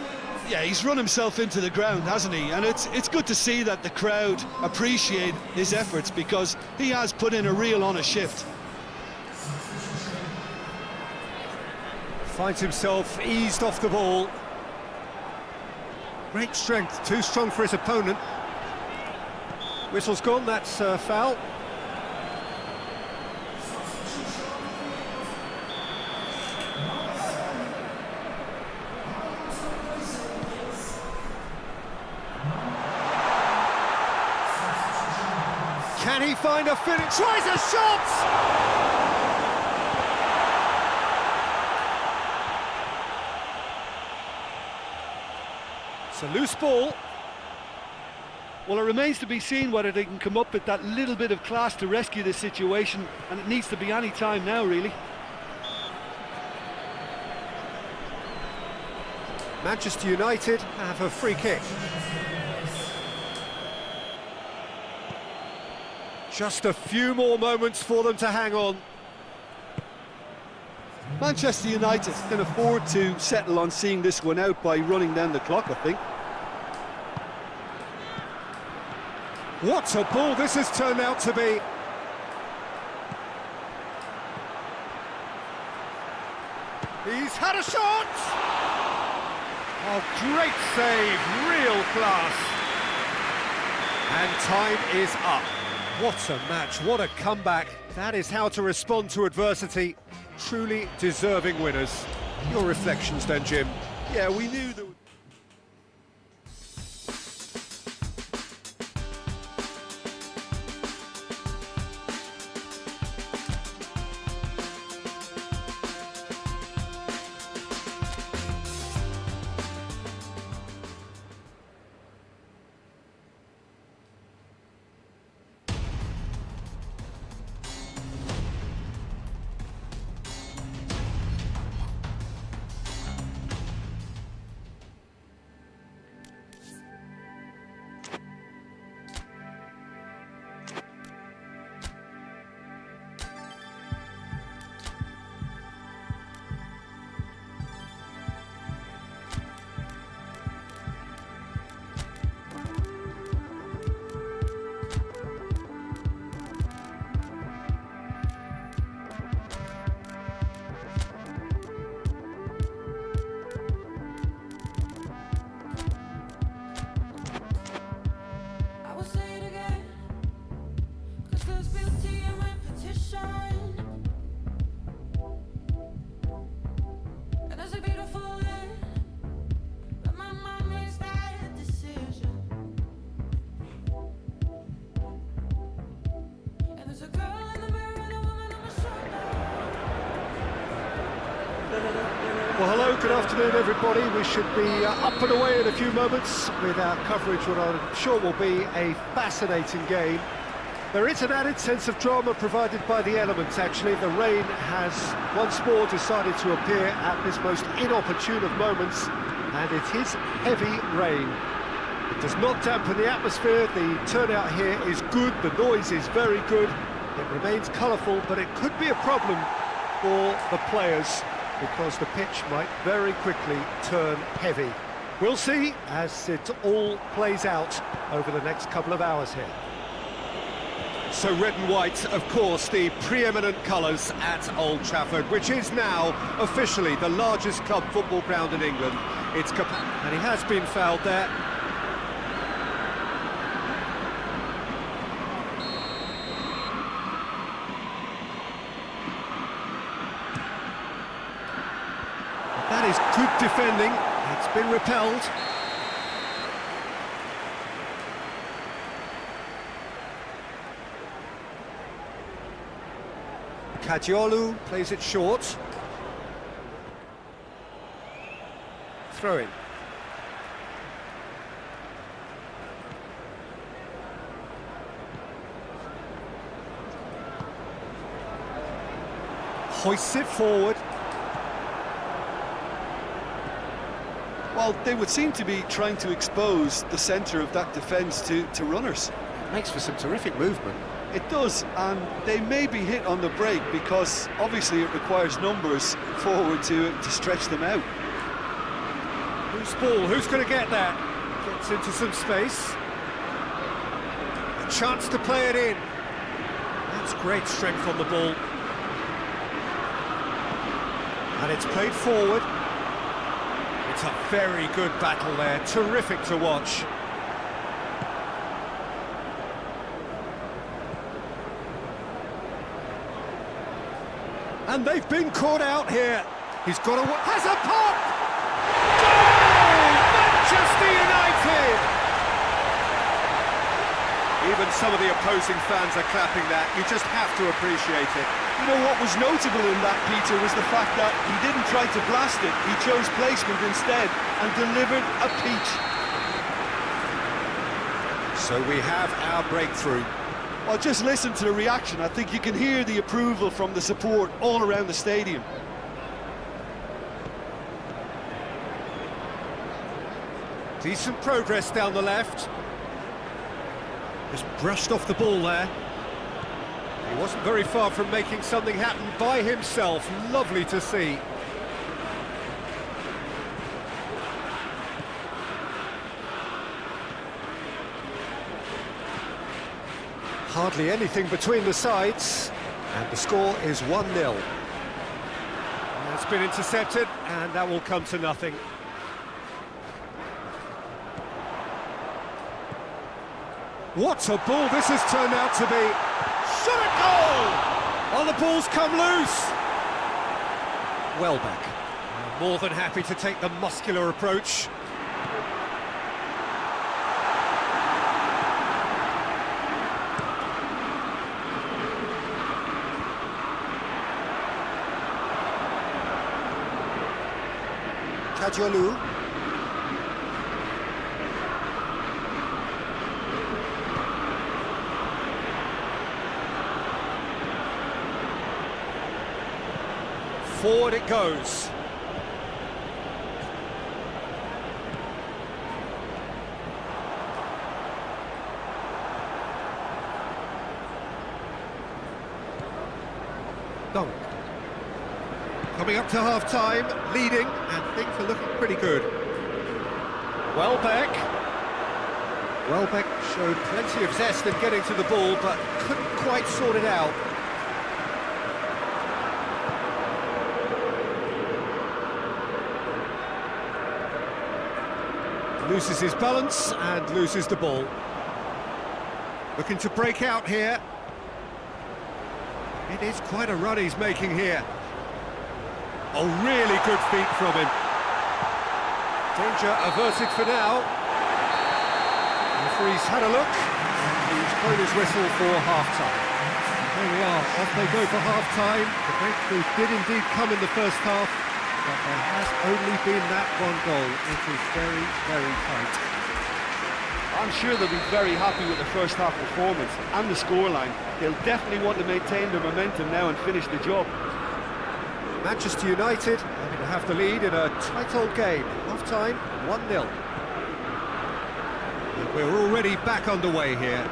Yeah, he's run himself into the ground, hasn't he? And it's good to see that the crowd appreciate his efforts, because he has put in a real honest shift. Finds himself eased off the ball. Great strength, too strong for his opponent. Whistle's gone, that's a foul. Can he find a finish? Tries a shot! It's a loose ball. Well, it remains to be seen whether they can come up with that little bit of class to rescue this situation, and it needs to be any time now, really. Manchester United have a free kick. Just a few more moments for them to hang on. Manchester United can afford to settle on seeing this one out by running down the clock, I think. What a ball this has turned out to be. He's had a shot! Oh, great save, real class. And time is up. What a match, what a comeback. That is how to respond to adversity. Truly deserving winners. Your reflections then, Jim? Yeah, we knew that... I will say it again, 'cause there's beauty in repetition. And there's a beautiful end, but my mind makes that decision. And there's a girl in the mirror and a woman on my shoulder. Well, hello, good afternoon, everybody. We should be up and away in a few moments with our coverage, what I'm sure will be a fascinating game. There is an added sense of drama provided by the elements, actually. The rain has once more decided to appear at this most inopportune of moments, and it is heavy rain. It does not dampen the atmosphere. The turnout here is good, the noise is very good. It remains colourful, but it could be a problem for the players, because the pitch might very quickly turn heavy. We'll see as it all plays out over the next couple of hours here. So red and white, of course, the preeminent colours at Old Trafford, which is now officially the largest club football ground in England. It's and he has been fouled there. That is good defending. It's been repelled. Kajiolu plays it short. Throw in. Hoists it forward. Well, they would seem to be trying to expose the centre of that defence to runners. Makes for some terrific movement. It does, and they may be hit on the break because obviously it requires numbers forward to stretch them out. Who's ball? Who's going to get that? Gets into some space. A chance to play it in. That's great strength on the ball. And it's played forward. It's a very good battle there. Terrific to watch. And they've been caught out here. He's got has a pop! Goal! Manchester United! Even some of the opposing fans are clapping that. You just have to appreciate it. You know, what was notable in that, Peter, was the fact that he didn't try to blast it. He chose placement instead and delivered a peach. So we have our breakthrough. Well, just listen to the reaction. I think you can hear the approval from the support all around the stadium. Decent progress down the left. Just brushed off the ball there. He wasn't very far from making something happen by himself. Lovely to see. Hardly anything between the sides, and the score is 1-0. It's been intercepted, and that will come to nothing. What a ball this has turned out to be! Shot a goal! Oh, the ball's come loose! Welbeck, more than happy to take the muscular approach. Kadiolu. Forward it goes. Dunk. Coming up to half-time, leading, and things are looking pretty good. Welbeck. Welbeck showed plenty of zest in getting to the ball, but couldn't quite sort it out. Loses his balance and loses the ball. Looking to break out here. It is quite a run he's making here. Oh, really good feet from him. Danger averted for now. The referee's had a look. He's blown his whistle for half-time. There we are, off they go for half-time. The breakthrough did indeed come in the first half, but there has only been that one goal. It is very, very tight. I'm sure they'll be very happy with the first half performance and the scoreline. They'll definitely want to maintain their momentum now and finish the job. Manchester United having to have the lead in a tight old game. Half-time, 1-0. And we're already back underway here.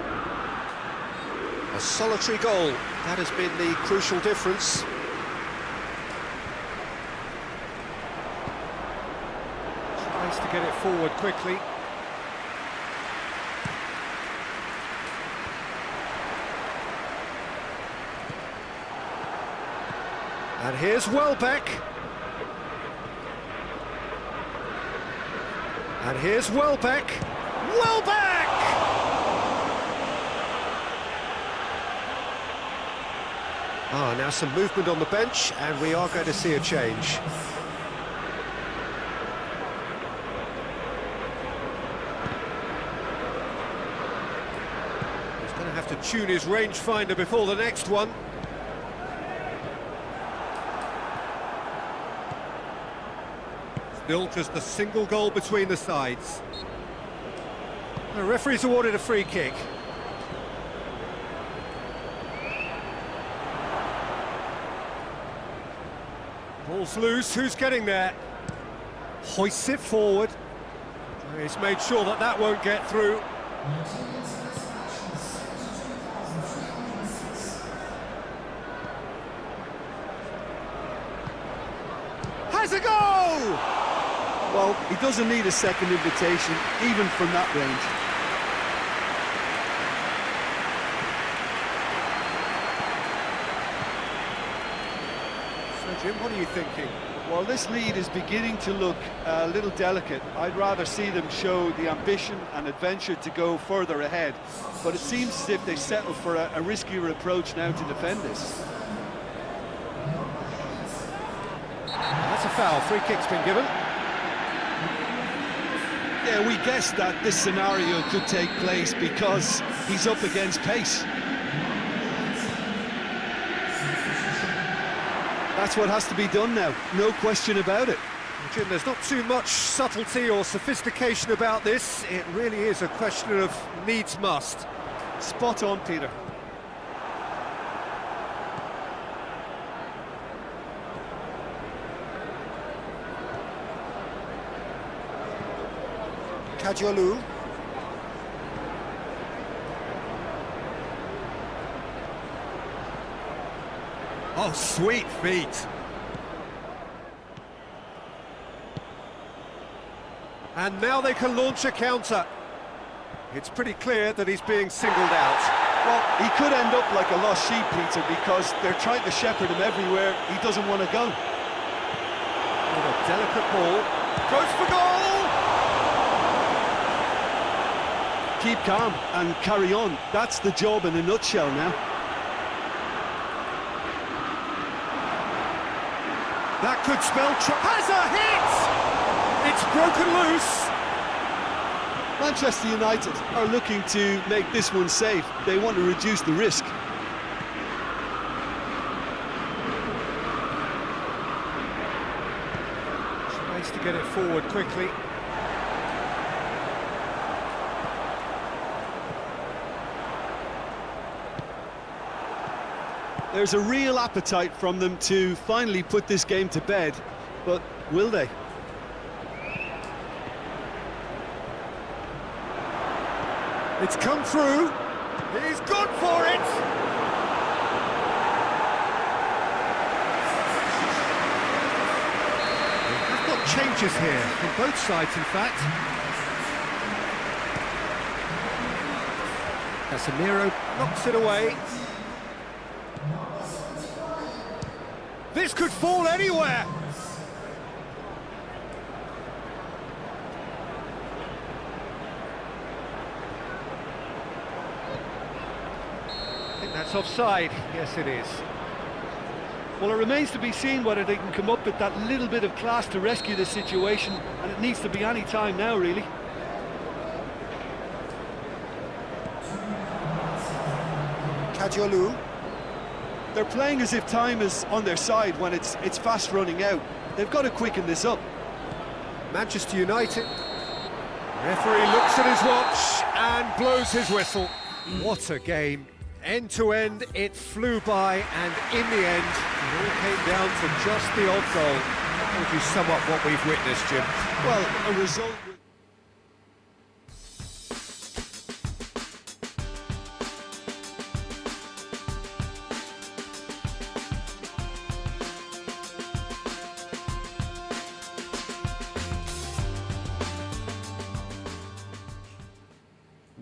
A solitary goal, that has been the crucial difference. Tries to get it forward quickly. And here's Welbeck. And here's Welbeck. Welbeck! Ah, now some movement on the bench, and we are going to see a change. He's going to have to tune his rangefinder before the next one. Still just a single goal between the sides. The referee's awarded a free kick. Ball's loose, who's getting there? Hoists it forward. He's made sure that that won't get through. Has a goal! Well, he doesn't need a second invitation, even from that range. So, Jim, what are you thinking? Well, this lead is beginning to look a little delicate. I'd rather see them show the ambition and adventure to go further ahead. But it seems as if they settle for a riskier approach now to defend this. That's a foul. Free kick's been given. Yeah, we guessed that this scenario could take place because he's up against pace. That's what has to be done now, no question about it. Jim, there's not too much subtlety or sophistication about this. It really is a question of needs must. Spot on, Peter. Kajolu. Oh, sweet feet. And now they can launch a counter. It's pretty clear that he's being singled out. Well, he could end up like a lost sheep, Peter, because they're trying to shepherd him everywhere he doesn't want to go. With a delicate ball. Goes for goal! Keep calm and carry on. That's the job in a nutshell now. That could spell has a hit! It's broken loose. Manchester United are looking to make this one safe. They want to reduce the risk. Nice to get it forward quickly. There's a real appetite from them to finally put this game to bed, but will they? It's come through. He's gone for it. We've got changes here from both sides, in fact. Casemiro knocks it away. This could fall anywhere. I think that's offside. Yes, it is. Well, it remains to be seen whether they can come up with that little bit of class to rescue this situation, and it needs to be any time now, really. Kajolu. They're playing as if time is on their side when it's fast running out. They've got to quicken this up. Manchester United. Referee looks at his watch and blows his whistle. What a game. End to end, it flew by, and in the end, it all came down to just the odd goal. How would you sum up what we've witnessed, Jim? Well, a result...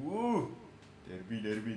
Woo! Derby.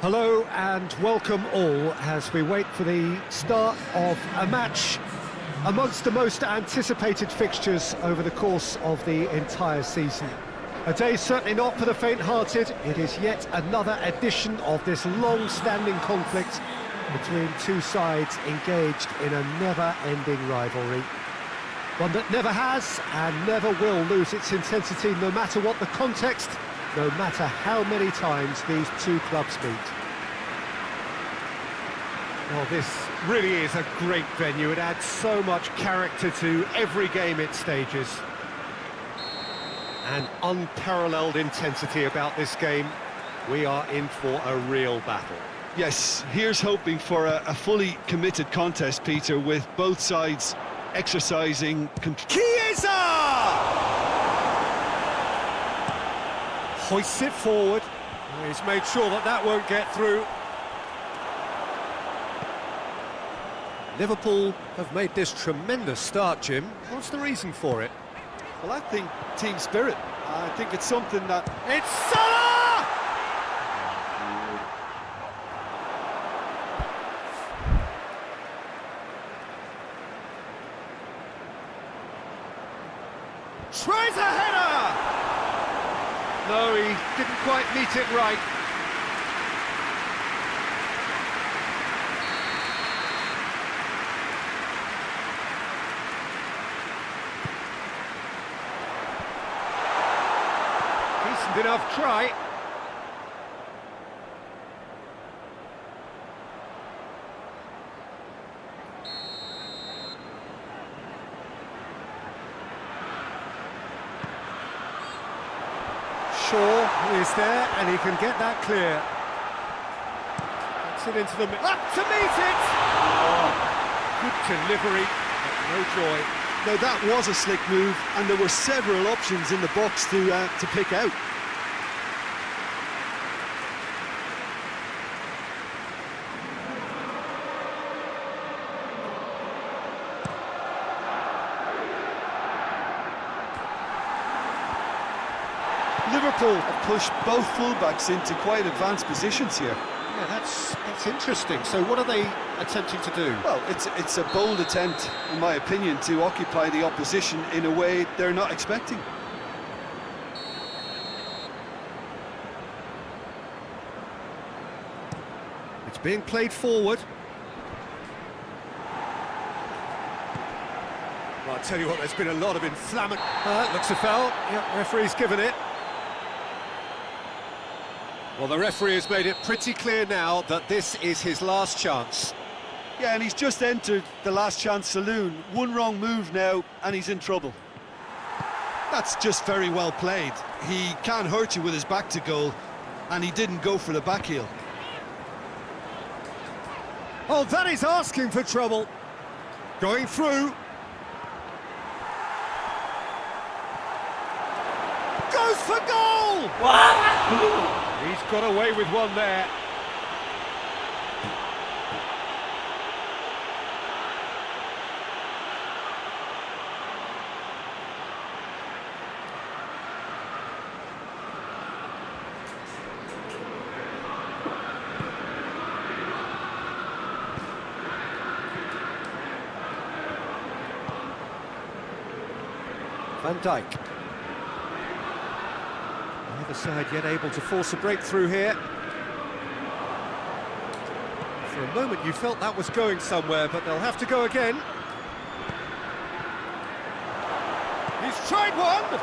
Hello and welcome all as we wait for the start of a match amongst the most anticipated fixtures over the course of the entire season. A day certainly not for the faint-hearted. It is yet another edition of this long-standing conflict between two sides engaged in a never-ending rivalry. One that never has and never will lose its intensity, no matter what the context, no matter how many times these two clubs meet. Well, this really is a great venue. It adds so much character to every game it stages. An unparalleled intensity about this game. We are in for a real battle. Yes, here's hoping for a fully committed contest, Peter, with both sides exercising... Chiesa! Hoists it forward. He's made sure that that won't get through. Liverpool have made this tremendous start, Jim. What's the reason for it? Well, I think team spirit. I think it's something that... It's Salah! Tries a header! No, he didn't quite meet it right. Decent enough try. Shaw is there, and he can get that clear. Gets it into the... Up to meet it! Oh, good delivery, but no joy. Now, that was a slick move, and there were several options in the box to pick out. Liverpool have pushed both fullbacks into quite advanced positions here. Yeah, that's interesting. So what are they attempting to do? Well, it's a bold attempt, in my opinion, to occupy the opposition in a way they're not expecting. It's being played forward. Well, I'll tell you what, there's been a lot of inflammatory... looks a foul. Yep, referee's given it. Well, the referee has made it pretty clear now that this is his last chance. Yeah, and he's just entered the last chance saloon. One wrong move now, and he's in trouble. That's just very well played. He can't hurt you with his back to goal, and he didn't go for the back heel. Oh, that is asking for trouble. Going through. Goes for goal! What? He's got away with one there. Van Dijk. Neither side yet able to force a breakthrough here. For a moment you felt that was going somewhere, but they'll have to go again. He's tried one!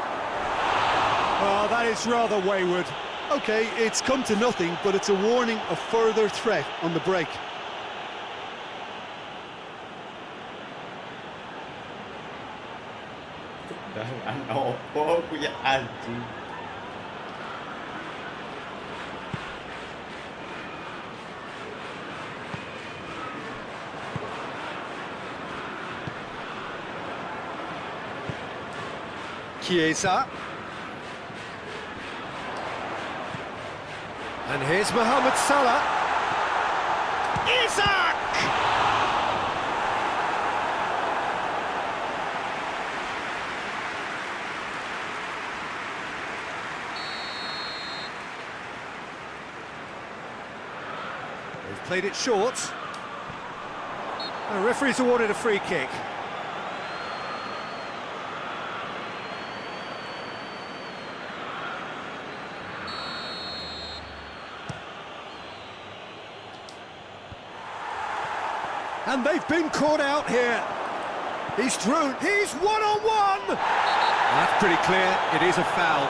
Oh, that is rather wayward. OK, it's come to nothing, but it's a warning of further threat on the break. Ăn ổ của dạ anh chị. Chiesa. And here's Mohamed Salah. Isaac! They've played it short. The referee's awarded a free kick. And they've been caught out here. He's through. He's one-on-one. That's pretty clear. It is a foul.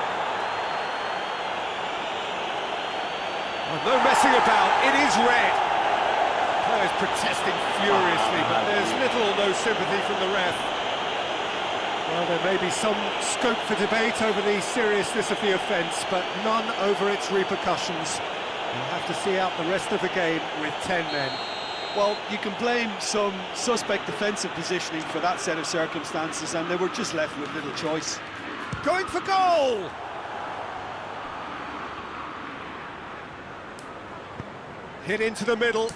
Oh, no messing about. It is red. Players protesting furiously, but there's little or no sympathy from the ref. Well, there may be some scope for debate over the seriousness of the offence, but none over its repercussions. We'll have to see out the rest of the game with 10 men. Well, you can blame some suspect defensive positioning for that set of circumstances, and they were just left with little choice. Going for goal! Hit into the middle.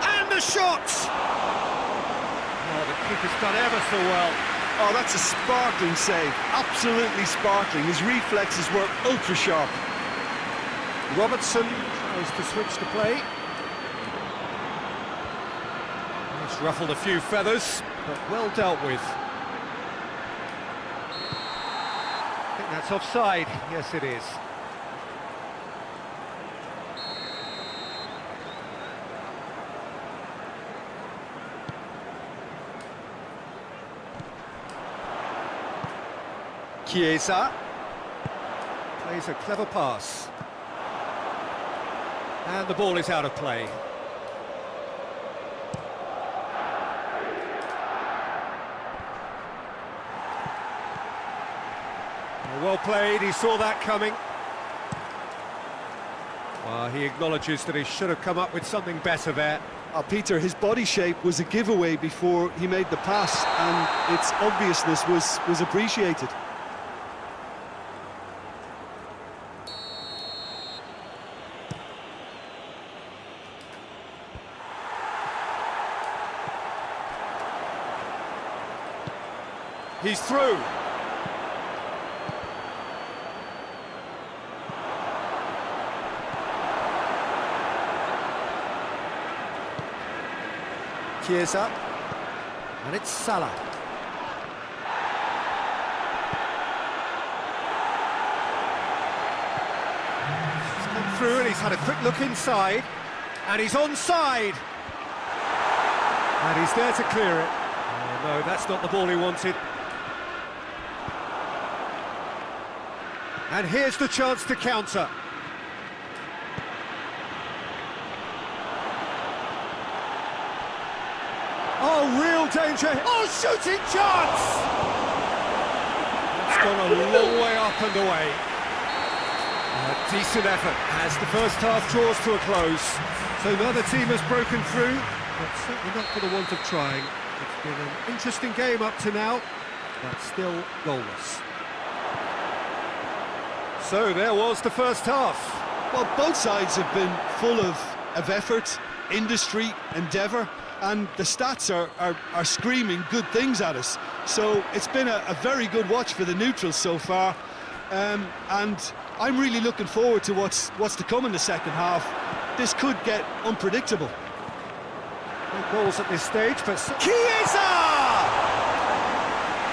And the shot! Oh, the keeper's done ever so well. Oh, that's a sparkling save. Absolutely sparkling. His reflexes were ultra sharp. Robertson tries to switch the play. He's ruffled a few feathers, but well dealt with. I think that's offside. Yes, it is. Chiesa plays a clever pass. And the ball is out of play. Well played, he saw that coming. Well, he acknowledges that he should have come up with something better there. Peter, his body shape was a giveaway before he made the pass, and its obviousness was appreciated. He's through. Chiesa, and it's Salah. He's come through and he's had a quick look inside, and he's onside. And he's there to clear it. Oh no, that's not the ball he wanted. And here's the chance to counter. Oh, real danger. Oh, shooting chance! That's gone a long way up and away. A decent effort as the first half draws to a close. So neither team has broken through, but certainly not for the want of trying. It's been an interesting game up to now, but still goalless. So there was the first half. Well, both sides have been full of effort, industry, endeavour, and the stats are screaming good things at us. So it's been a very good watch for the neutrals so far, and I'm really looking forward to what's to come in the second half. This could get unpredictable. No goals at this stage, but Chiesa!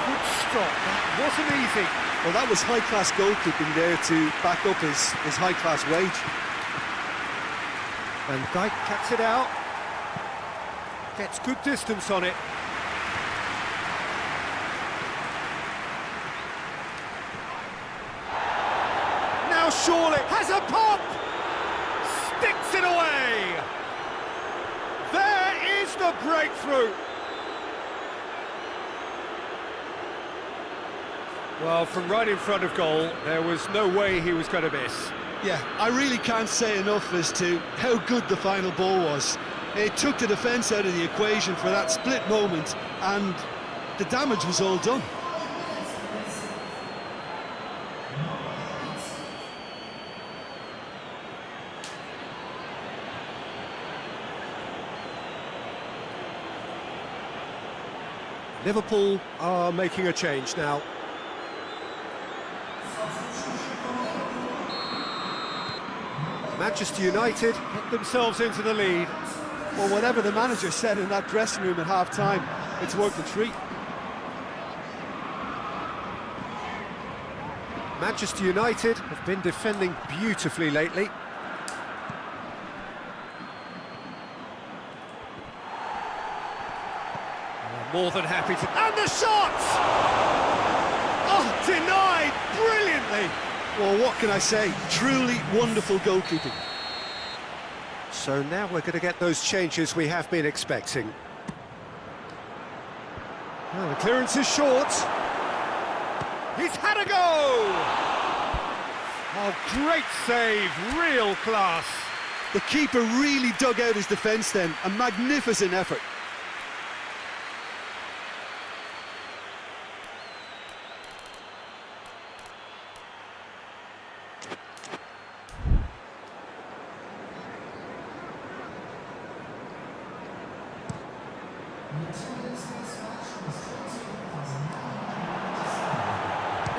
Good stop. That wasn't easy. Well, that was high-class goalkeeping there to back up his high-class wage. Van Dijk cuts it out. Gets good distance on it. Now surely has a pop! Sticks it away! There is the breakthrough! Well, from right in front of goal, there was no way he was going to miss. Yeah, I really can't say enough as to how good the final ball was. It took the defence out of the equation for that split moment, and the damage was all done. Liverpool are making a change now. Manchester United get themselves into the lead. Well, whatever the manager said in that dressing room at half-time, it's worked a treat. Manchester United have been defending beautifully lately. More than happy to... And the shot! Oh, denied brilliantly! Well, what can I say? Truly wonderful goalkeeping. So now we're going to get those changes we have been expecting. Oh, the clearance is short. He's had a go! Oh, great save, real class. The keeper really dug out his defence then, a magnificent effort.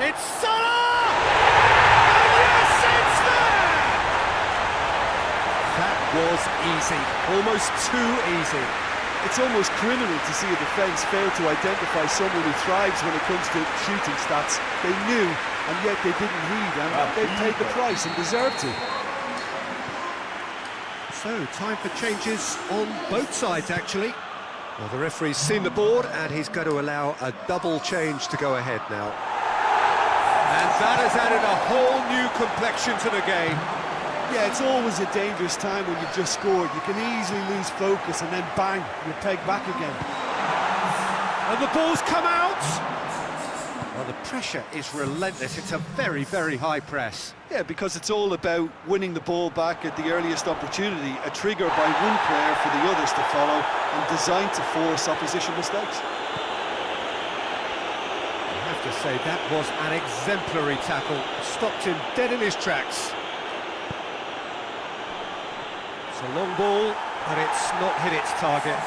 It's Salah! And yes, it's there! That was easy, almost too easy. It's almost criminal to see a defence fail to identify someone who thrives when it comes to shooting stats. They knew, and yet they didn't heed, and they've paid the price and deserve to. So, time for changes on both sides, actually. Well, the referee's seen the board, and he's going to allow a double change to go ahead now. And that has added a whole new complexion to the game. Yeah, it's always a dangerous time when you've just scored. You can easily lose focus and then bang, you're pegged back again. And the ball's come out! Well, the pressure is relentless. It's a very, very high press. Yeah, because it's all about winning the ball back at the earliest opportunity, a trigger by one player for the others to follow, and designed to force opposition mistakes. I have to say, that was an exemplary tackle. Stopped him dead in his tracks. It's a long ball, but it's not hit its target.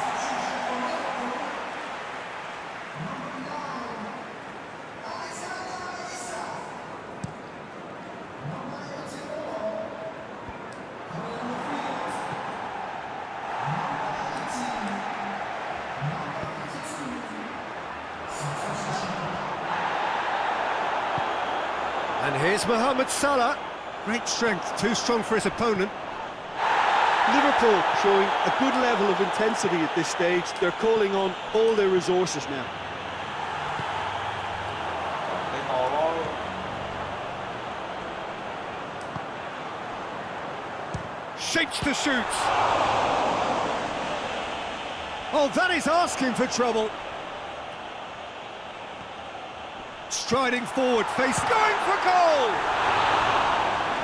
And here's Mohamed Salah. Great strength, too strong for his opponent. Liverpool showing a good level of intensity at this stage. They're calling on all their resources now. Shapes to shoot. Oh, that is asking for trouble. Striding forward, face going for goal!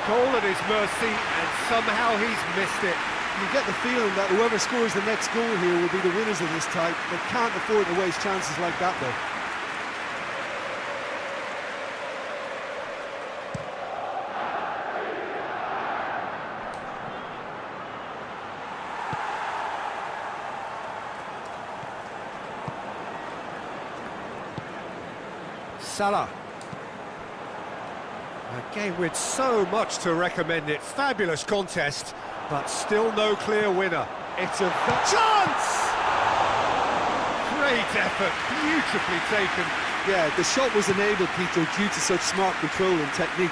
Goal at his mercy, and somehow he's missed it. You get the feeling that whoever scores the next goal here will be the winners of this tie. They can't afford to waste chances like that, though. Salah. A game with so much to recommend it. Fabulous contest, but still no clear winner. It's a chance! Great effort, beautifully taken. Yeah, the shot was enabled, Peter, due to such smart control and technique.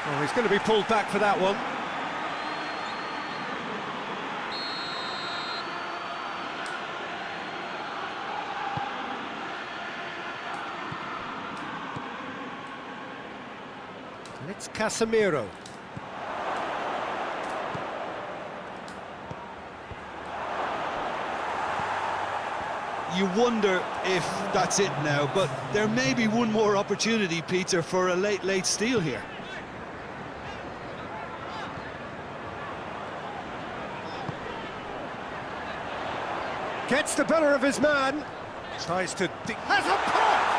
Oh, he's going to be pulled back for that one. And it's Casemiro. You wonder if that's it now, but there may be one more opportunity, Peter, for a late steal here. Gets the better of his man. Tries to... has a pop!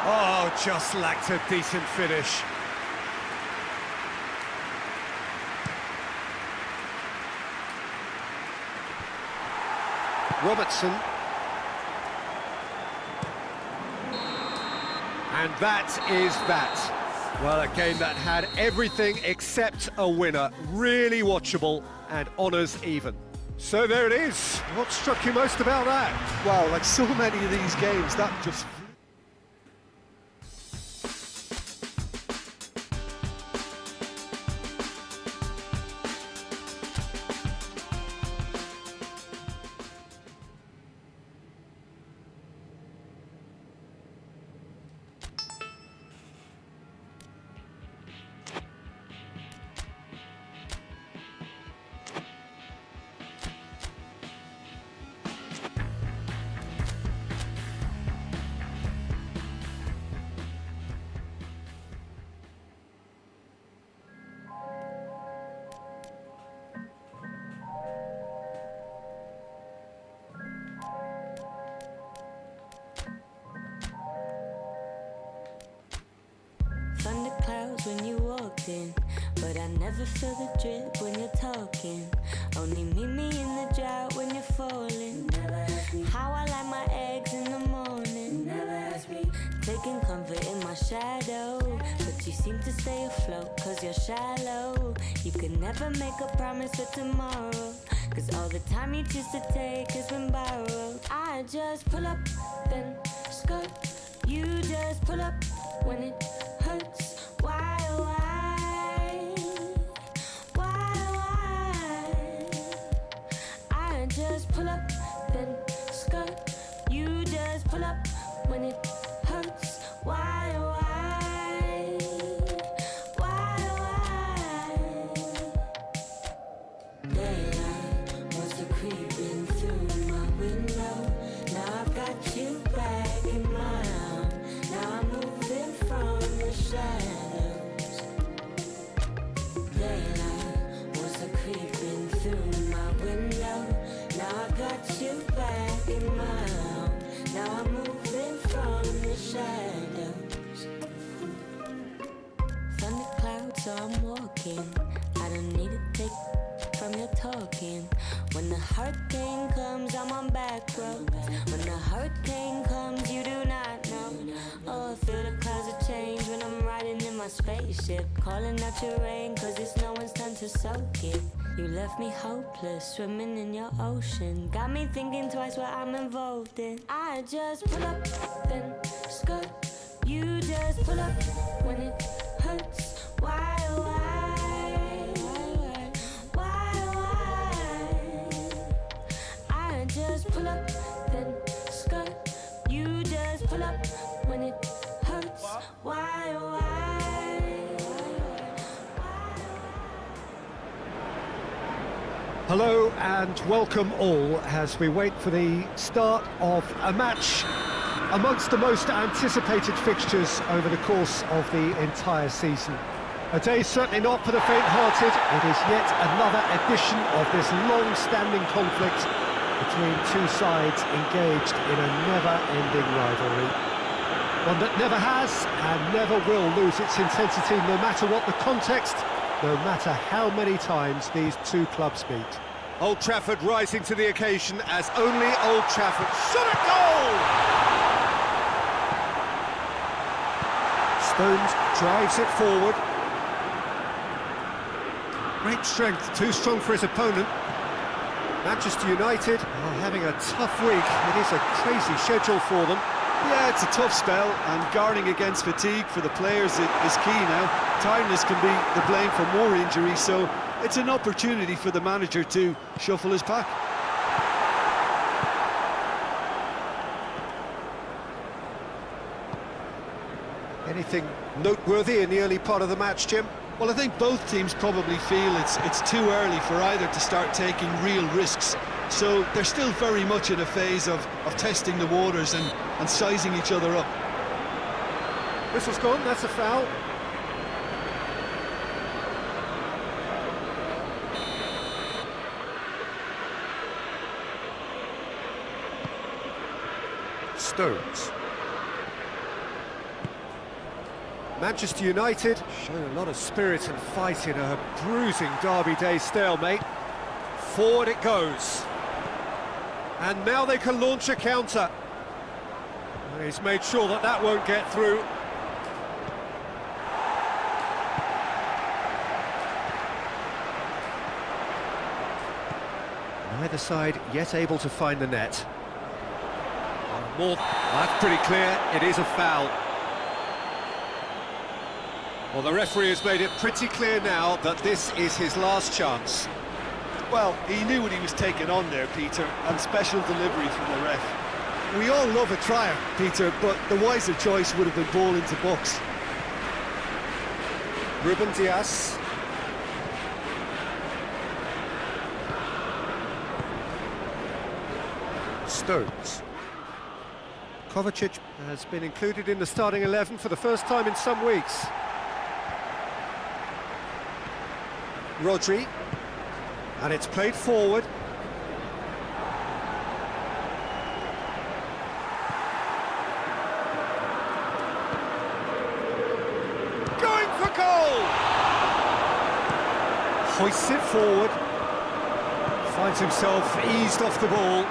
Oh, just lacked a decent finish. Robertson. And that is that. Well, a game that had everything except a winner. Really watchable and honours even. So there it is. What struck you most about that? Wow, like so many of these games, that just... Thunder clouds when you walked in, but I never feel the drip when you're talking. Only meet me in the drought when you're falling. Never ask me how I like my eggs in the morning. Never ask me taking comfort in my shadow, but you seem to stay afloat cause you're shallow. You can never make a promise for tomorrow, cause all the time you choose to take has been borrowed. I just pull up, then skirt. You just pull up when it hurts. Why, oh, why? I just pull up, then skirt. You just pull up when it hurts. Why, oh, why? Daylight wants to creep in through my window. Now I've got you back in my arms. Now I'm moving from the shadows. Daylight wants to creep in through my window. Now I've got you back in my arms. Now I'm moving from the shadows. Thunder clouds, so I'm walking. I don't need to take from your talking. When the hurricane comes, I'm on back roads. When the hurricane comes, you do not know. Oh, I feel the clouds of change when I'm riding in my spaceship, calling out your rain, cause it's no one's time to soak it. You left me hopeless, swimming in your ocean. Got me thinking twice what I'm involved in. I just pull up, then skirt. You just pull up when it hurts. Why, oh, why? Just pull up, then skirt. You just pull up when it hurts. Why, oh, why? Hello and welcome all as we wait for the start of a match amongst the most anticipated fixtures over the course of the entire season. A day certainly not for the faint-hearted. It is yet another edition of this long-standing conflict between two sides engaged in a never-ending rivalry. One that never has and never will lose its intensity, no matter what the context, no matter how many times these two clubs meet. Old Trafford rising to the occasion as only Old Trafford. Shot at goal! Stones drives it forward. Great strength, too strong for his opponent. Manchester United are having a tough week. It is a crazy schedule for them. Yeah, it's a tough spell, and guarding against fatigue for the players is key now. Tiredness can be the blame for more injuries, so it's an opportunity for the manager to shuffle his pack. Anything noteworthy in the early part of the match, Jim? Well, I think both teams probably feel it's too early for either to start taking real risks. So they're still very much in a phase of testing the waters and sizing each other up. Whistle's gone, that's a foul. Stones. Manchester United showing a lot of spirit and fight in a bruising Derby Day stalemate. Forward it goes. And now they can launch a counter. And he's made sure that that won't get through. Neither side yet able to find the net. That's pretty clear, it is a foul. Well, the referee has made it pretty clear now that this is his last chance. Well, he knew what he was taking on there, Peter, and special delivery from the ref. We all love a trier, Peter, but the wiser choice would have been ball into box. Ruben Dias. Stones. Kovacic has been included in the starting 11 for the first time in some weeks. Rodri, and it's played forward. Going for goal! Hoists it forward. Finds himself eased off the ball.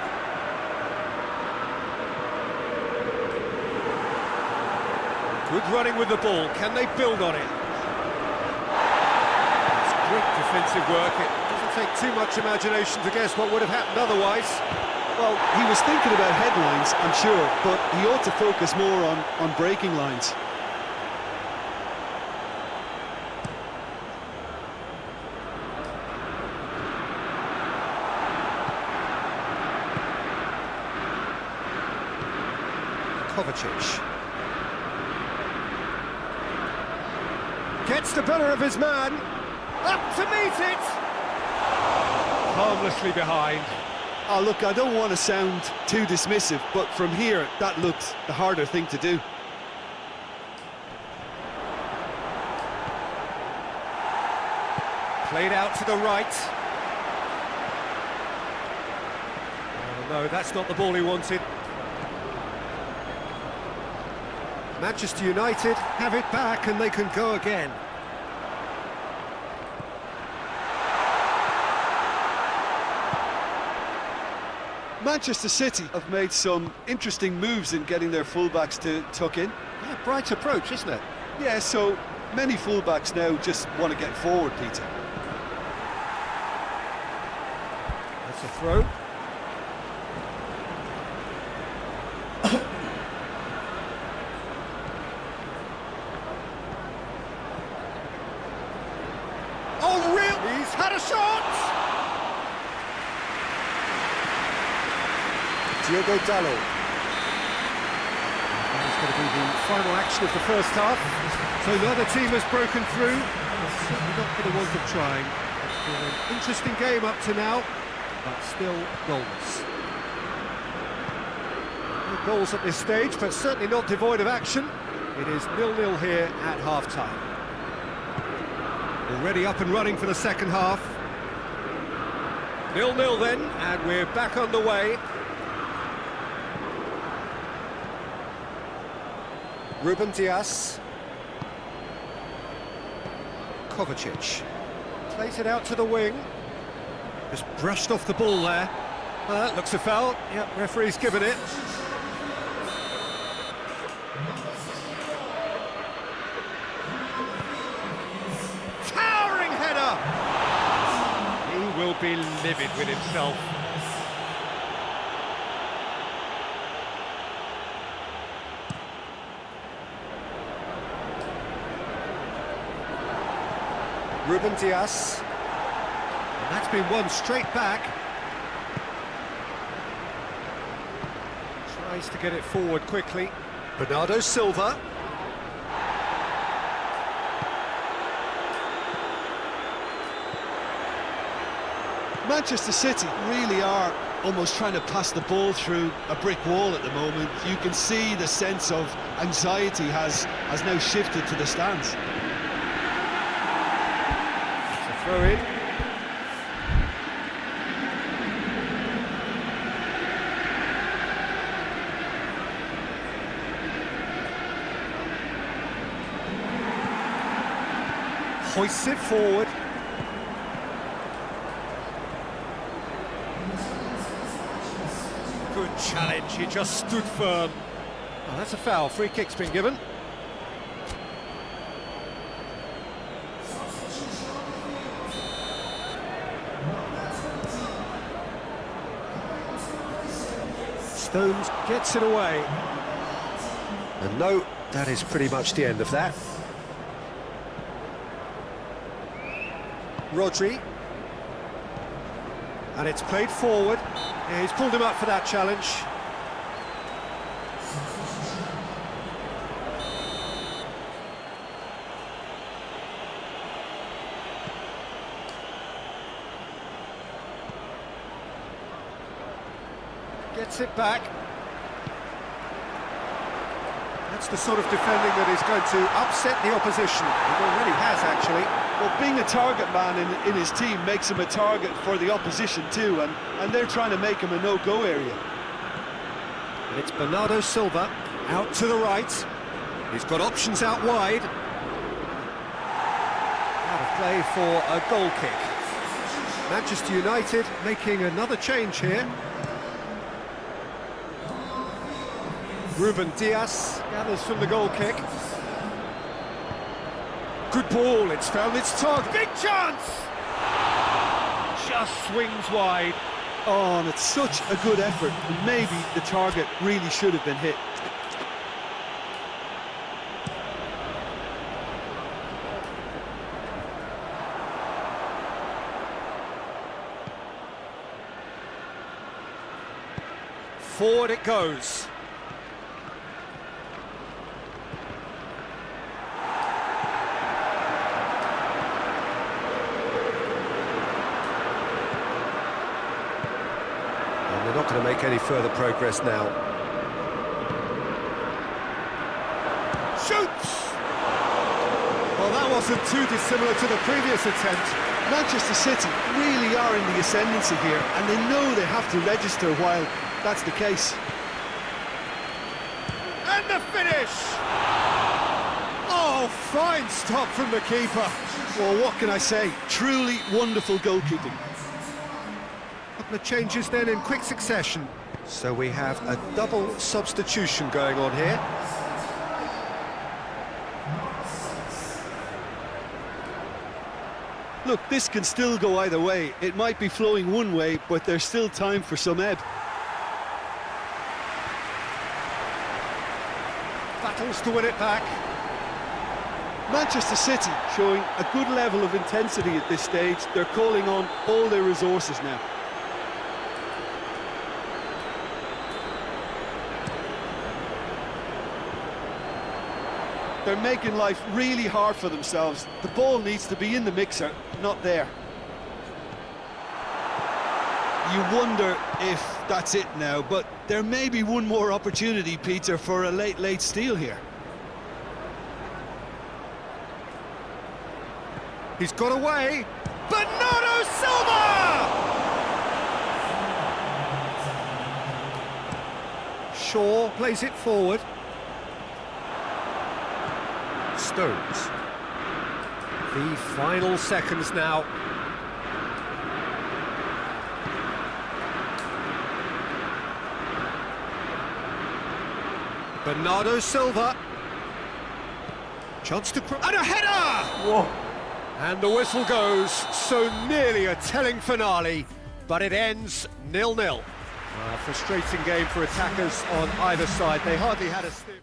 Good running with the ball. Can they build on it? Great defensive work. It doesn't take too much imagination to guess what would have happened otherwise. Well, he was thinking about headlines, I'm sure, but he ought to focus more on breaking lines. Kovacic. Gets the better of his man. Up to meet it! Harmlessly behind. Oh, look, I don't want to sound too dismissive, but from here, that looked the harder thing to do. Played out to the right. Oh, no, that's not the ball he wanted. Manchester United have it back and they can go again. Manchester City have made some interesting moves in getting their fullbacks to tuck in. Yeah, bright approach, isn't it? Yeah, so many fullbacks now just want to get forward, Peter. That's a throw. Oh, real! He's had a shot! Diogo Dalot. That is going to be the final action of the first half. So the other team has broken through. It's certainly not for the want of trying. It's been an interesting game up to now, but still goals. No goals at this stage, but certainly not devoid of action. It is 0-0 here at half-time. Already up and running for the second half. 0-0 then, and we're back underway. Ruben Dias. Kovacic. Plays it out to the wing. Just brushed off the ball there. Well, that looks a foul. Yep, referee's given it. Towering header! He will be livid with himself. Ruben Dias, and that's been won straight back. Tries to get it forward quickly. Bernardo Silva. Manchester City really are almost trying to pass the ball through a brick wall at the moment. You can see the sense of anxiety has now shifted to the stands. Throw in. Hoists it forward. Good challenge, he just stood firm. Oh, that's a foul, free kick's been given. Stones gets it away. And no, that is pretty much the end of that. Rodri. And it's played forward. Yeah, he's pulled him up for that challenge. Gets it back. That's the sort of defending that is going to upset the opposition. It already has, actually. Well, being a target man in his team makes him a target for the opposition too, and they're trying to make him a no-go area. And it's Bernardo Silva out to the right. He's got options out wide. Out of play for a goal kick. Manchester United making another change here. Ruben Dias gathers from the goal kick. Good ball, it's found its target. Big chance! Just swings wide. Oh, and it's such a good effort. Maybe the target really should have been hit. Forward it goes. And they're not going to make any further progress now. Shoots! Well, that wasn't too dissimilar to the previous attempt. Manchester City really are in the ascendancy here, and they know they have to register while that's the case. And the finish! Oh, fine stop from the keeper. Well, what can I say? Truly wonderful goalkeeping. Couple of changes then in quick succession. So we have a double substitution going on here. Look, this can still go either way. It might be flowing one way, but there's still time for some ebb. Battles to win it back. Manchester City showing a good level of intensity at this stage. They're calling on all their resources now. They're making life really hard for themselves. The ball needs to be in the mixer, not there. You wonder if that's it now, but there may be one more opportunity, Peter, for a late steal here. He's got away. Bernardo Silva! Shaw plays it forward. Stones. The final seconds now. Bernardo Silva. Chance to... and a header! Whoa. And the whistle goes. So nearly a telling finale, but it ends 0-0. Frustrating game for attackers on either side. They hardly had a sniff.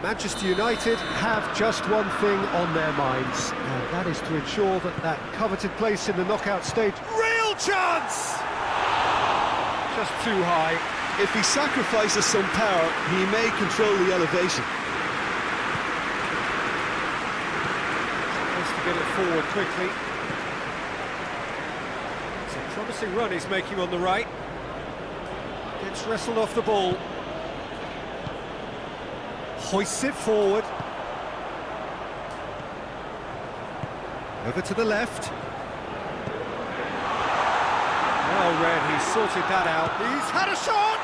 Manchester United have just one thing on their minds, and that is to ensure that that coveted place in the knockout stage... Real chance! Just too high. If he sacrifices some power, he may control the elevation. Has to get it forward quickly. It's a promising run he's making on the right. Gets wrestled off the ball. Hoists it forward. Over to the left. Well read, he's sorted that out. He's had a shot!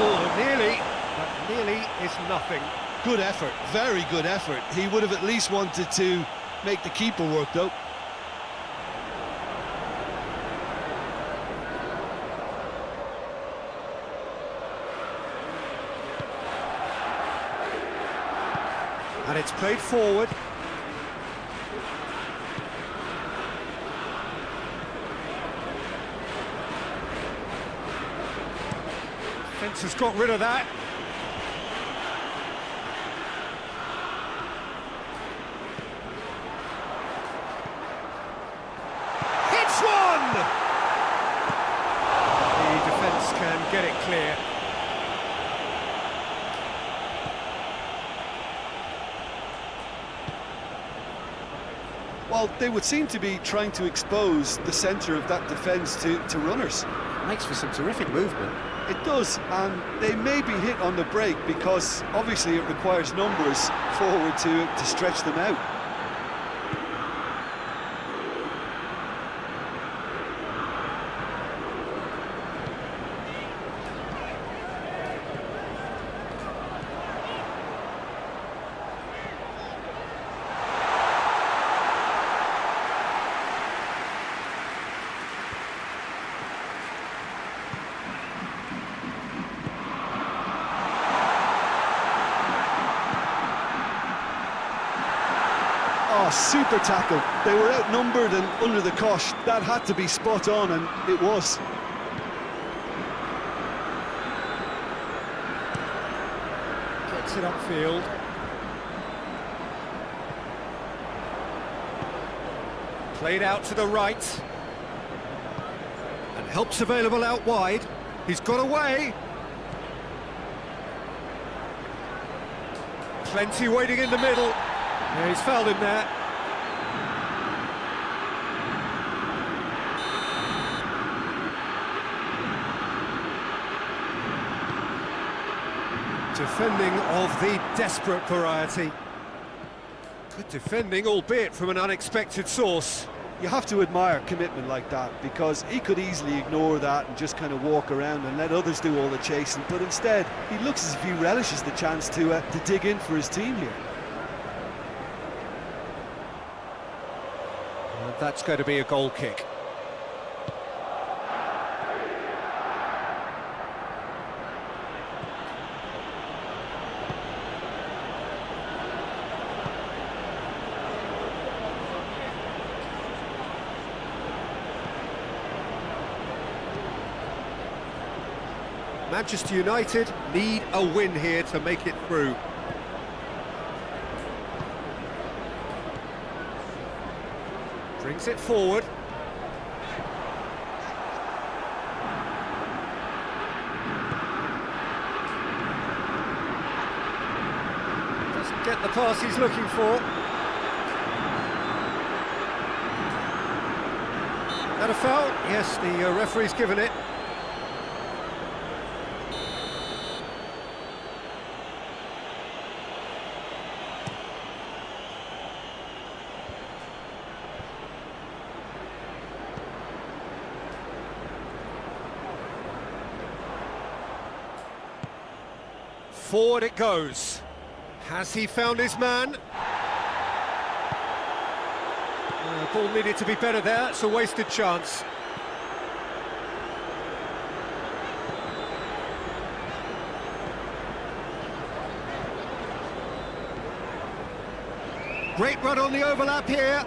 Oh, nearly, but nearly is nothing. Good effort, very good effort. He would have at least wanted to make the keeper work, though. And it's played forward. Defence has got rid of that. Hits one! The defence can get it clear. Well, they would seem to be trying to expose the centre of that defence to runners. Makes for some terrific movement. It does, and they may be hit on the break because obviously it requires numbers forward to stretch them out. Oh, super tackle. They were outnumbered and under the cosh. That had to be spot on, and it was. Gets it upfield. Played out to the right. And help's available out wide. He's got away. Plenty waiting in the middle. Yeah, he's fouled him there. Defending of the desperate variety. Good defending, albeit from an unexpected source. You have to admire commitment like that, because he could easily ignore that and just kind of walk around and let others do all the chasing, but instead he looks as if he relishes the chance to dig in for his team here. And that's going to be a goal kick. Manchester United need a win here to make it through. Brings it forward. Doesn't get the pass he's looking for. That a foul? Yes, the referee's given it. Forward it goes. Has he found his man? Ball needed to be better there. It's a wasted chance. Great run on the overlap here.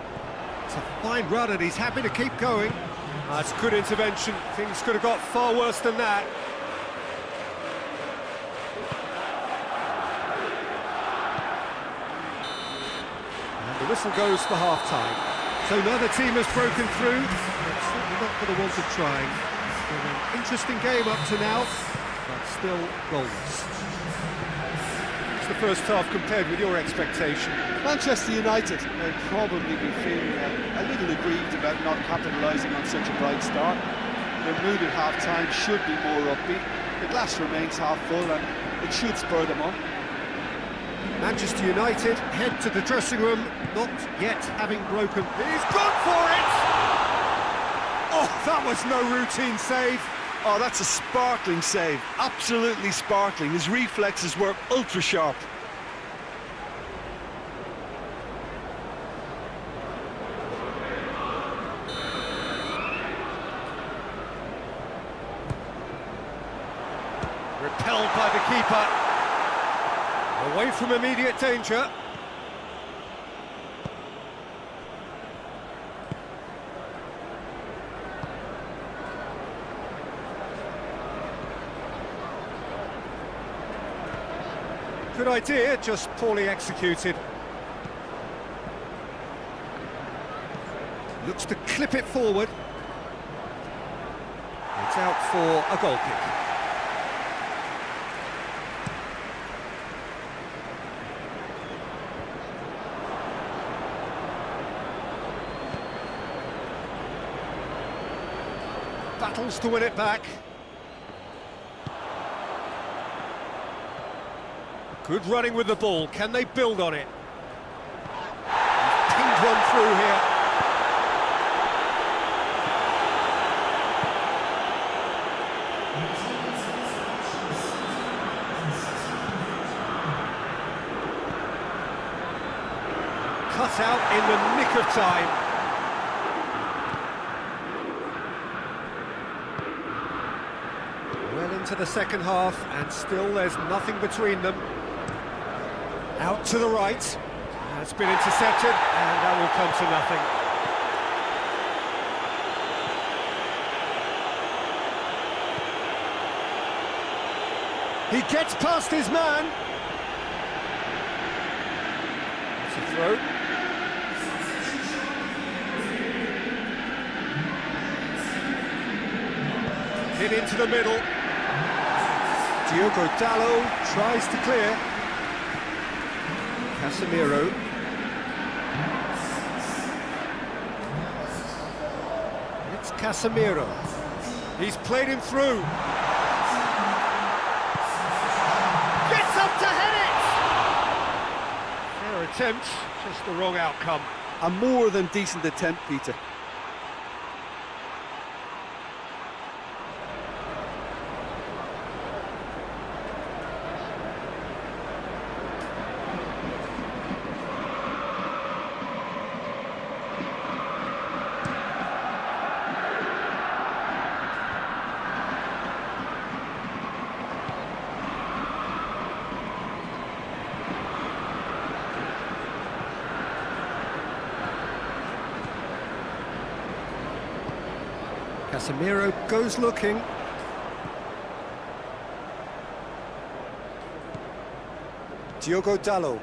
It's a fine run and he's happy to keep going. That's good intervention. Things could have got far worse than that. whistle goes for half-time. So neither team has broken through, but certainly not for the want of trying. Been an interesting game up to now, but still goalless. It's the first half compared with your expectation. Manchester United may probably be feeling a little aggrieved about not capitalising on such a bright start. Their mood at half-time should be more upbeat. The glass remains half full and it should spur them on. Manchester United head to the dressing room, not yet having broken. He's gone for it! Oh, that was no routine save. Oh, that's a sparkling save. Absolutely sparkling. His reflexes were ultra sharp. Repelled by the keeper. Away from immediate danger. Good idea, just poorly executed. Looks to clip it forward. It's out for a goal kick. Battles to win it back. Good running with the ball. Can they build on it? Pinged one through here. Cut out in the nick of time. Well into the second half, and still there's nothing between them. Out to the right. That's been intercepted, and that will come to nothing. He gets past his man. It's a throw. Hit into the middle. Diogo Dalot tries to clear. Casemiro. It's Casemiro. He's played him through. Gets up to head it! Fair attempt, just the wrong outcome. A more than decent attempt, Peter. Casemiro goes looking. Diogo Dalot.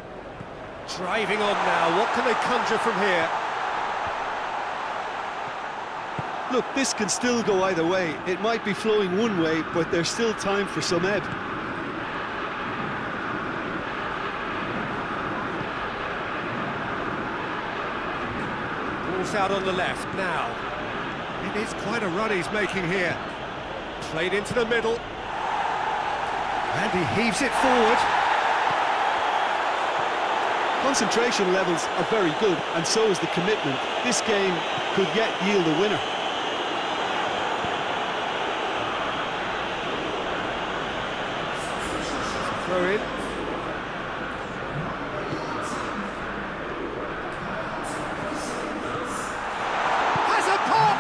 Driving on now, what can they conjure from here? Look, this can still go either way. It might be flowing one way, but there's still time for some ebb. Ball's out on the left now. It is quite a run he's making here. Played into the middle. And he heaves it forward. Concentration levels are very good, and so is the commitment. This game could yet yield a winner. Throw in. Has a pop!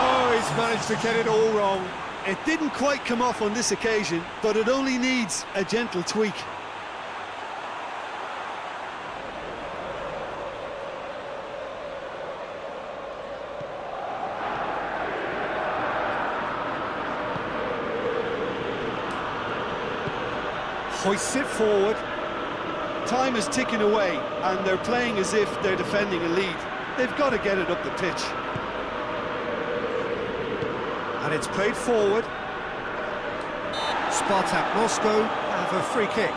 Oh, he's managed to get it all wrong. It didn't quite come off on this occasion, but it only needs a gentle tweak. Hoists it forward. Time is ticking away, and they're playing as if they're defending a lead. They've got to get it up the pitch. And it's played forward. Spartak Moscow have a free kick.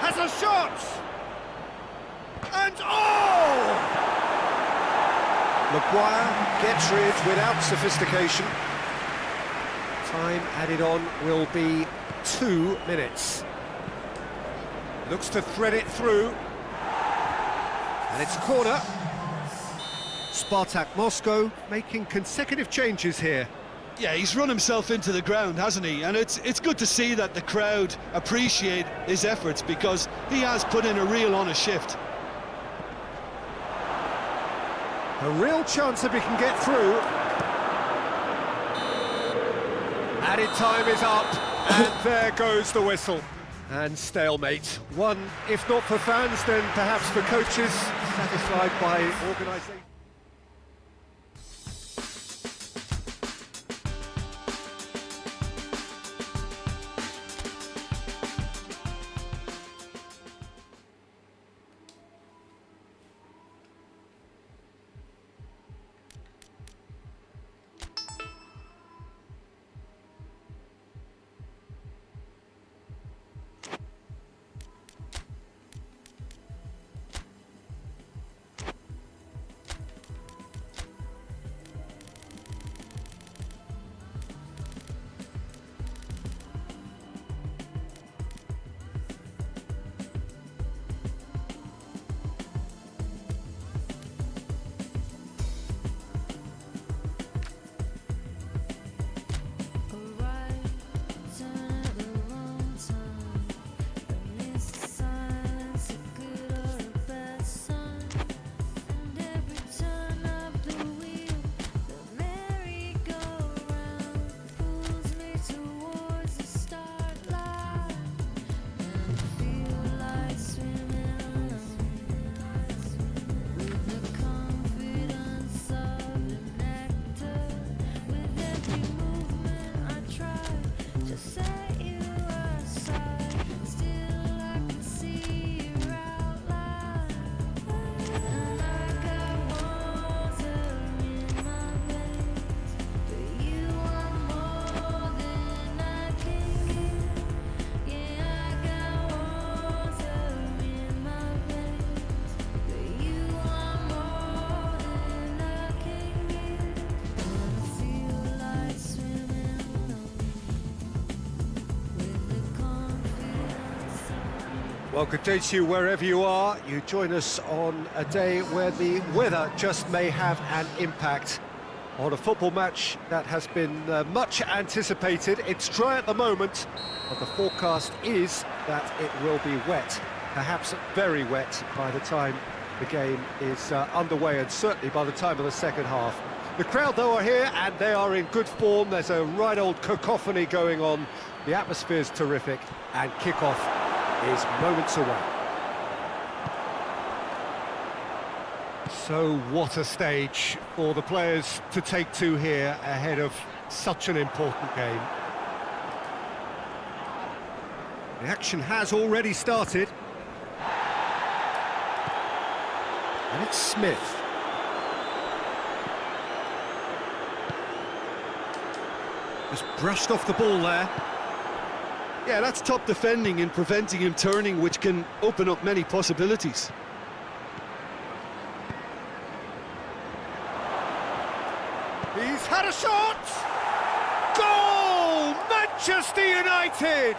Has a shot! And oh! Maguire gets rid without sophistication. Time added on will be 2 minutes. Looks to thread it through. And it's a corner. Spartak Moscow making consecutive changes here. Yeah, he's run himself into the ground, hasn't he? And it's good to see that the crowd appreciate his efforts, because he has put in a real honest shift. A real chance if he can get through. Added time is up, and there goes the whistle. And stalemate. One, if not for fans, then perhaps for coaches, satisfied by organisation. Well, good day to you wherever you are. You join us on a day where the weather just may have an impact on a football match that has been much anticipated. It's dry at the moment, but the forecast is that it will be wet, perhaps very wet by the time the game is underway, and certainly by the time of the second half. The crowd, though, are here, and they are in good form. There's a right old cacophony going on. The atmosphere's terrific, and kick-off is moments away. So what a stage for the players to take to here ahead of such an important game. The action has already started. And it's Smith. Just brushed off the ball there. Yeah, that's top defending and preventing him turning, which can open up many possibilities. He's had a shot! Goal! Manchester United!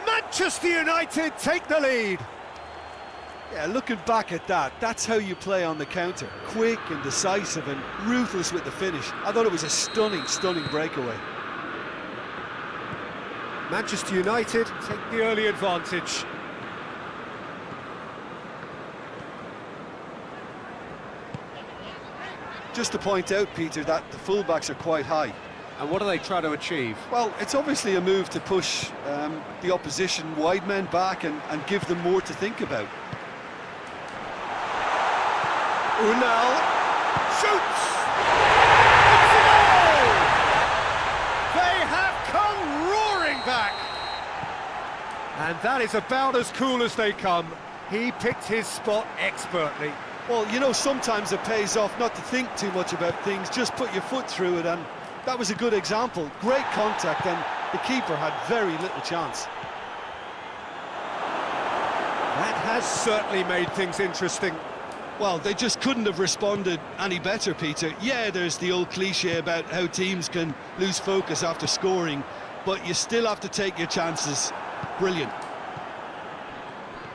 Manchester United take the lead! Yeah, looking back at that, that's how you play on the counter. Quick and decisive and ruthless with the finish. I thought it was a stunning, stunning breakaway. Manchester United take the early advantage. Just to point out, Peter, that the fullbacks are quite high. And what do they try to achieve? Well, it's obviously a move to push the opposition wide men back and give them more to think about. Unal. Shoots! It's a goal! They have come roaring back! And that is about as cool as they come. He picked his spot expertly. Well, you know, sometimes it pays off not to think too much about things, just put your foot through it, and that was a good example. Great contact, and the keeper had very little chance. That has certainly made things interesting. Well, they just couldn't have responded any better, Peter. Yeah, there's the old cliche about how teams can lose focus after scoring, but you still have to take your chances. Brilliant.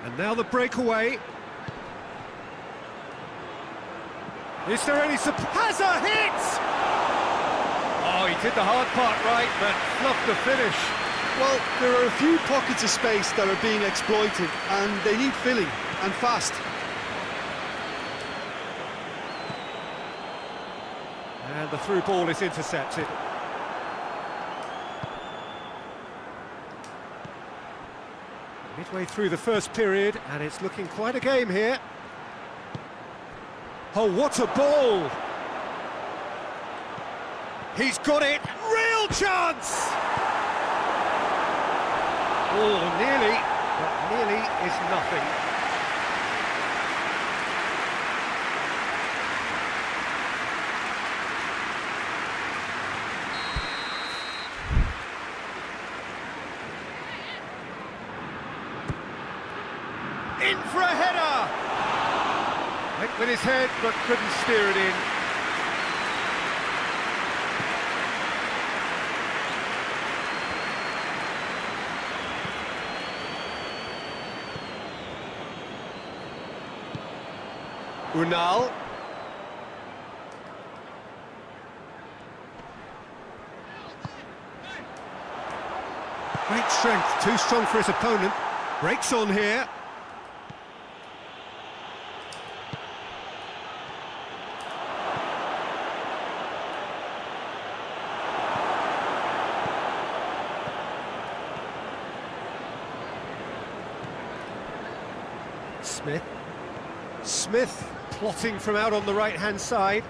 And now the breakaway. Is there any has a hit! Oh, he did the hard part right, but fluffed the finish. Well, there are a few pockets of space that are being exploited, and they need filling, and fast. And the through ball is intercepted. Midway through the first period, and it's looking quite a game here. Oh, what a ball! He's got it! Real chance! Oh, nearly, but nearly is nothing. In for a header! Went with his head, but couldn't steer it in. Unal. Great strength, too strong for his opponent. Breaks on here. Smith plotting from out on the right-hand side.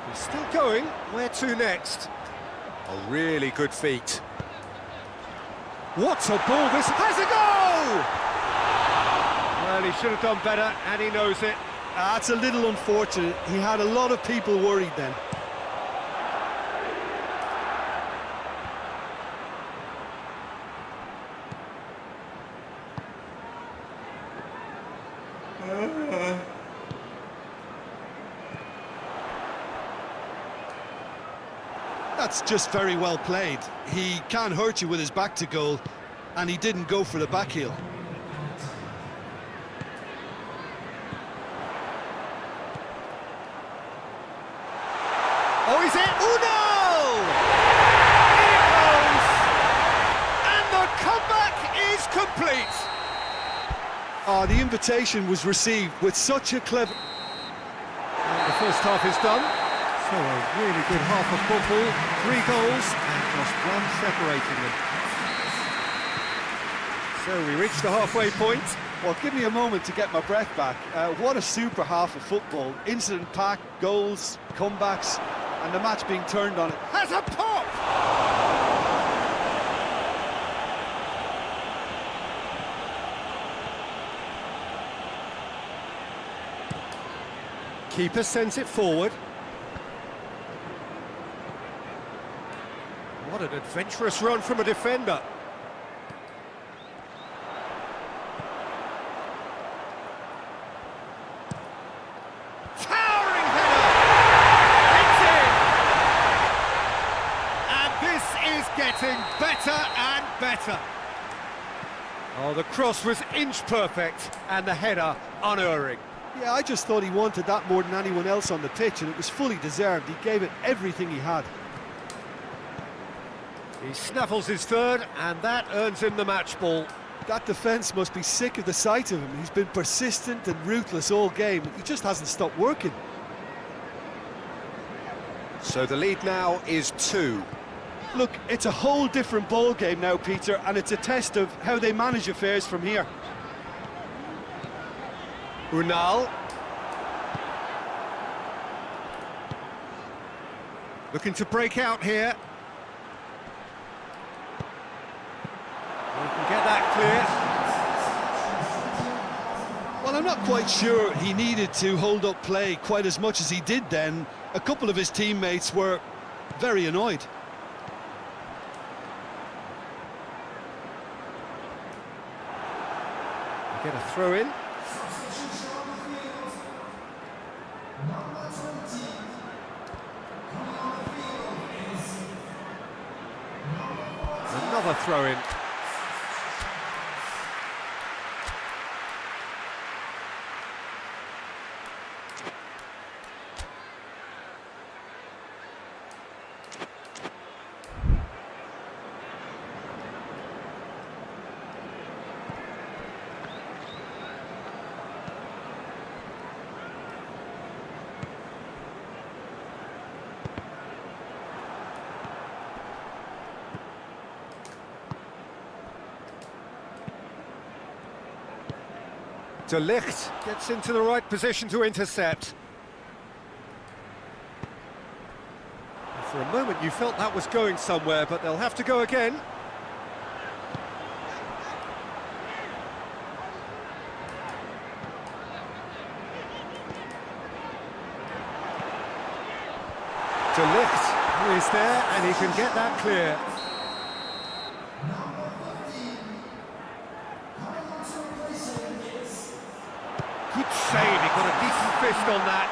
He's still going. Where to next? A really good feat. What a ball! This has a goal! Well, he should have done better, and he knows it. That's a little unfortunate. He had a lot of people worried then. That's just very well played. He can't hurt you with his back to goal, and he didn't go for the back heel. Oh, he's in! Unal! In it goes! And the comeback is complete! Oh, the invitation was received with such a clever... And the first half is done. So a really good half of football, 3 goals and just one separating them. So we reached the halfway point. Well, give me a moment to get my breath back. What a super half of football. Incident-packed, goals, comebacks, and the match being turned on it. Has a pop! Keeper sends it forward. What an adventurous run from a defender. Towering header! It's in! And this is getting better and better. Oh, the cross was inch perfect and the header unerring. Yeah, I just thought he wanted that more than anyone else on the pitch, and it was fully deserved. He gave it everything he had. He snaffles his third, and that earns him the match ball. That defence must be sick of the sight of him. He's been persistent and ruthless all game. He just hasn't stopped working. So the lead now is 2. Look, it's a whole different ball game now, Peter, and it's a test of how they manage affairs from here. Looking to break out here. We can get that clear. Well, I'm not quite sure he needed to hold up play quite as much as he did then. A couple of his teammates were very annoyed. Get a throw in. Another throw in. De Ligt gets into the right position to intercept. For a moment you felt that was going somewhere, but they'll have to go again. De Ligt is there and he can get that clear. Good save, he got a decent fist on that.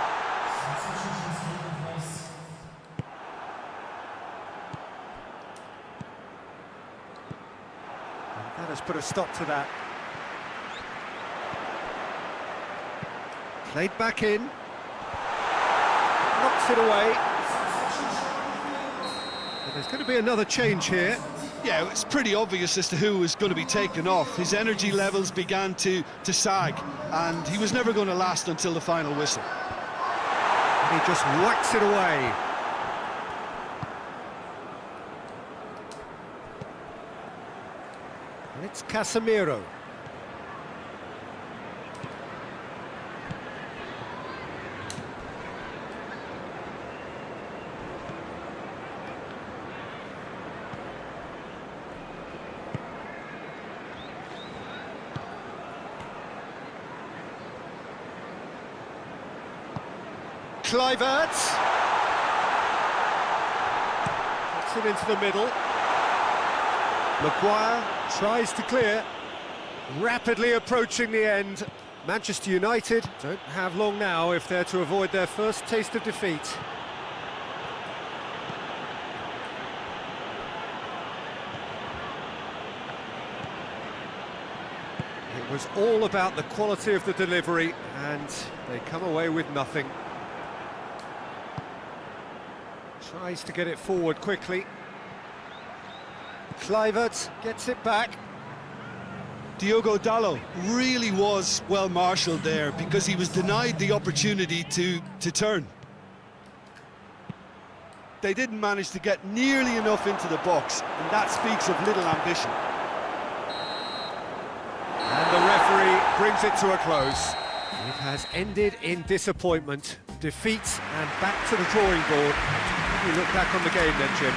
And that has put a stop to that. Played back in. Knocks it away. But there's going to be another change here. Yeah, it's pretty obvious as to who was going to be taken off. His energy levels began to sag, and he was never going to last until the final whistle. And he just whacks it away. And it's Casemiro. Kluivert puts it into the middle. Maguire tries to clear, rapidly approaching the end. Manchester United don't have long now if they're to avoid their first taste of defeat. It was all about the quality of the delivery, and they come away with nothing. Tries to get it forward quickly. Kluivert gets it back. Diogo Dalot really was well marshalled there because he was denied the opportunity to turn. They didn't manage to get nearly enough into the box, and that speaks of little ambition. And the referee brings it to a close. It has ended in disappointment, defeat, and back to the drawing board. You look back on the game then, Jim.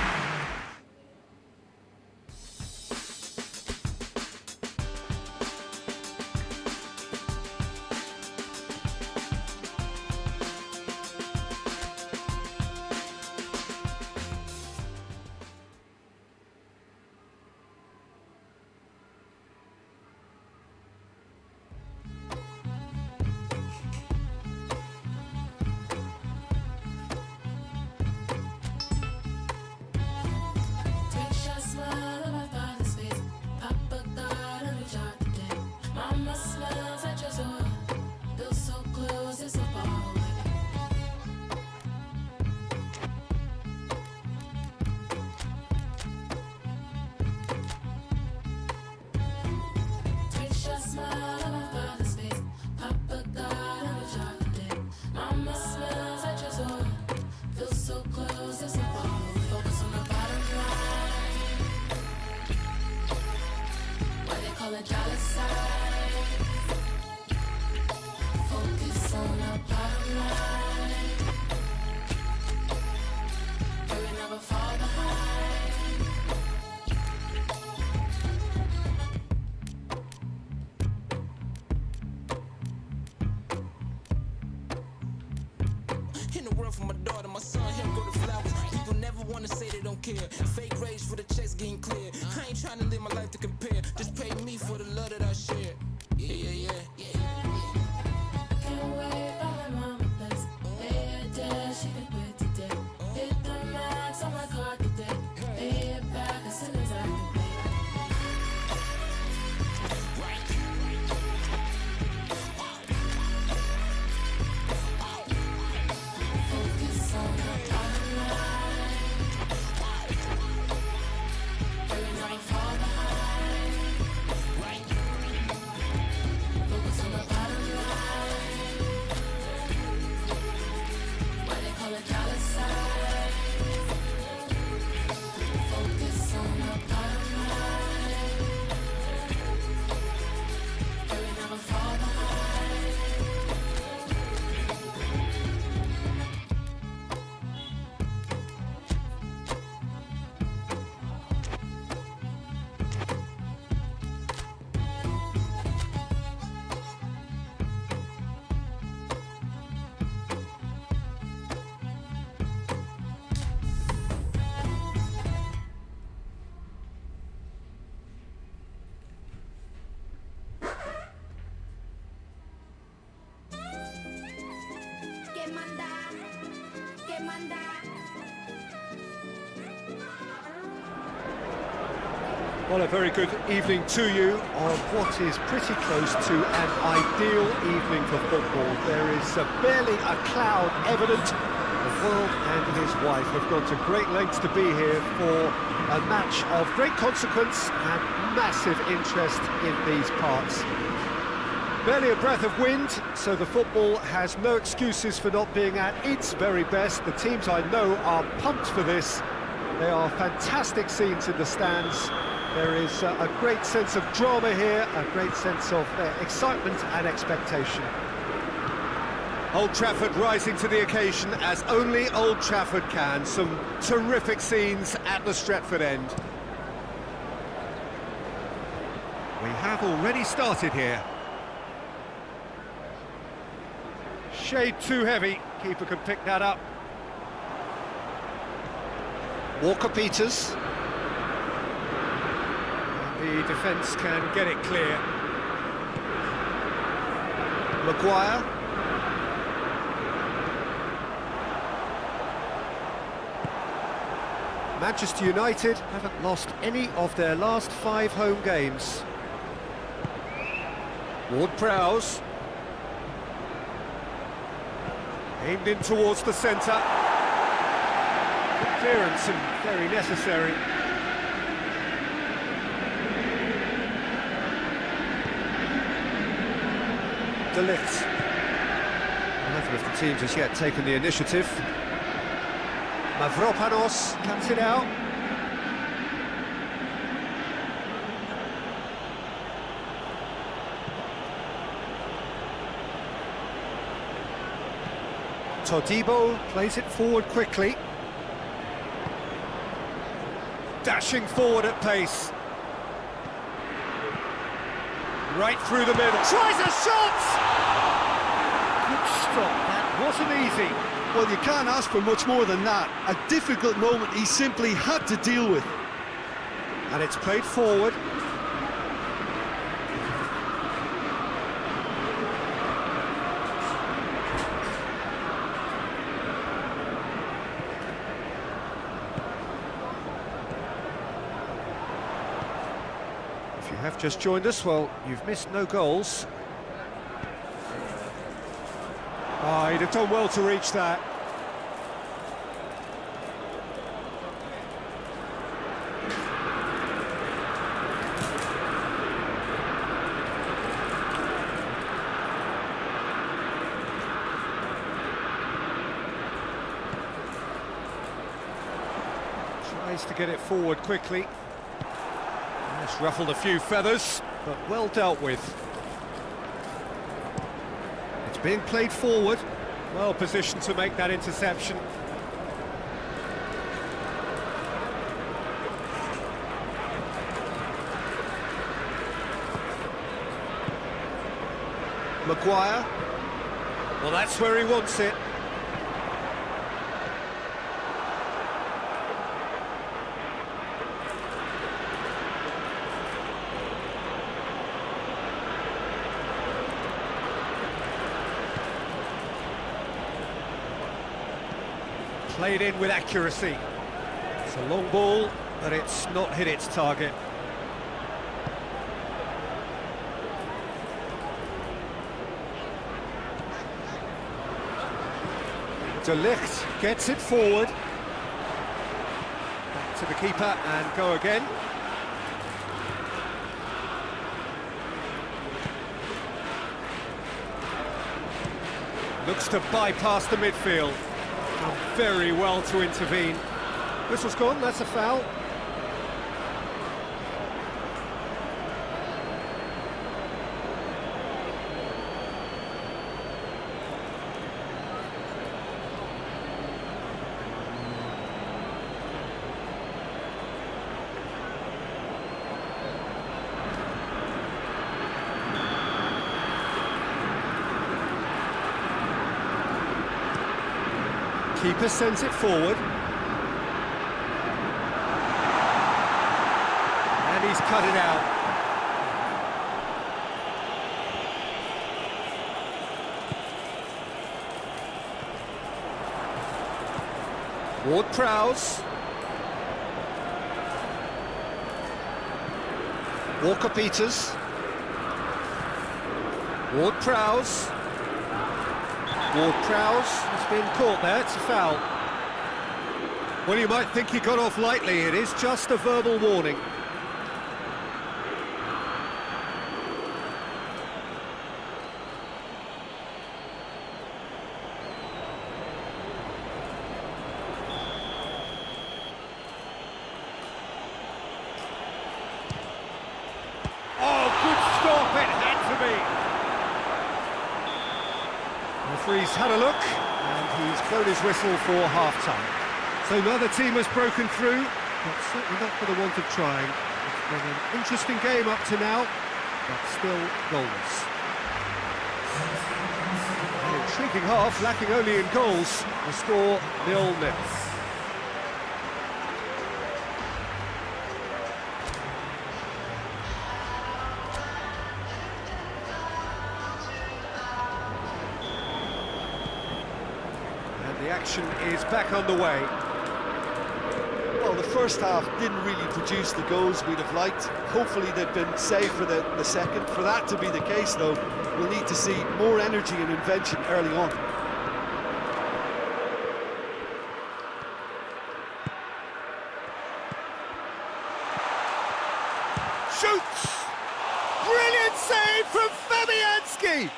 world for my daughter, my son, he'll go to flowers. People never wanna say they don't care. Fake rage for the checks getting clear. I ain't trying to live my life to compare. Just pay me for the love that I share. Yeah. Can't wait for my mama place. Lay her down, she can quit today. Hit the max on my card today. Pay it back as soon as I can pay. Focus on the bottom line. Baby, never fall behind. Focus on the bottom line. Why they call it dollar sign? Focus on the bottom line. Baby, never fall behind. Que manda. Well, a very good evening to you on what is pretty close to an ideal evening for football. There is barely a cloud evident. The world and his wife have gone to great lengths to be here for a match of great consequence and massive interest in these parts. Barely a breath of wind, so the football has no excuses for not being at its very best. The teams I know are pumped for this. They are fantastic scenes in the stands. There is a great sense of drama here, a great sense of excitement and expectation. Old Trafford rising to the occasion as only Old Trafford can. Some terrific scenes at the Stretford end. We have already started here. Shade too heavy, keeper can pick that up. Walker-Peters. The defence can get it clear. Maguire. Manchester United haven't lost any of their last 5 home games. Ward-Prowse. Aimed in towards the centre. Good clearance and very necessary. De Ligt. Neither of the teams has yet taken the initiative. Mavropanos cuts it out. Todibo plays it forward quickly. Dashing forward at pace. Right through the middle. Tries a shot! Good stop, that wasn't easy. Well, you can't ask for much more than that. A difficult moment he simply had to deal with. And it's played forward. If you have just joined us, well, you've missed no goals. Oh, he'd have done well to reach that. Tries to get it forward quickly. Just ruffled a few feathers, but well dealt with. It's being played forward. Well positioned to make that interception. Maguire. Well, that's where he wants it. Played in with accuracy. It's a long ball, but it's not hit its target. De Ligt gets it forward. Back to the keeper and go again. Looks to bypass the midfield. Done very well to intervene. Whistle's gone, that's a foul. Keeper sends it forward. And he's cut it out. Ward-Prowse. Walker-Peters. Ward-Prowse. Ward-Prowse has been caught there, it's a foul. Well, you might think he got off lightly, it is just a verbal warning. Oh, good stop, it had to be. The referee's had a look, and he's blown his whistle for half-time. So neither team has broken through, but certainly not for the want of trying. It's been an interesting game up to now, but still goals. An intriguing half, lacking only in goals. The score 0-0. The action is back underway. Well, the first half didn't really produce the goals we'd have liked. Hopefully they've been saved for the second. For that to be the case, though, we'll need to see more energy and invention early on. Shoots! Brilliant save from Fabianski!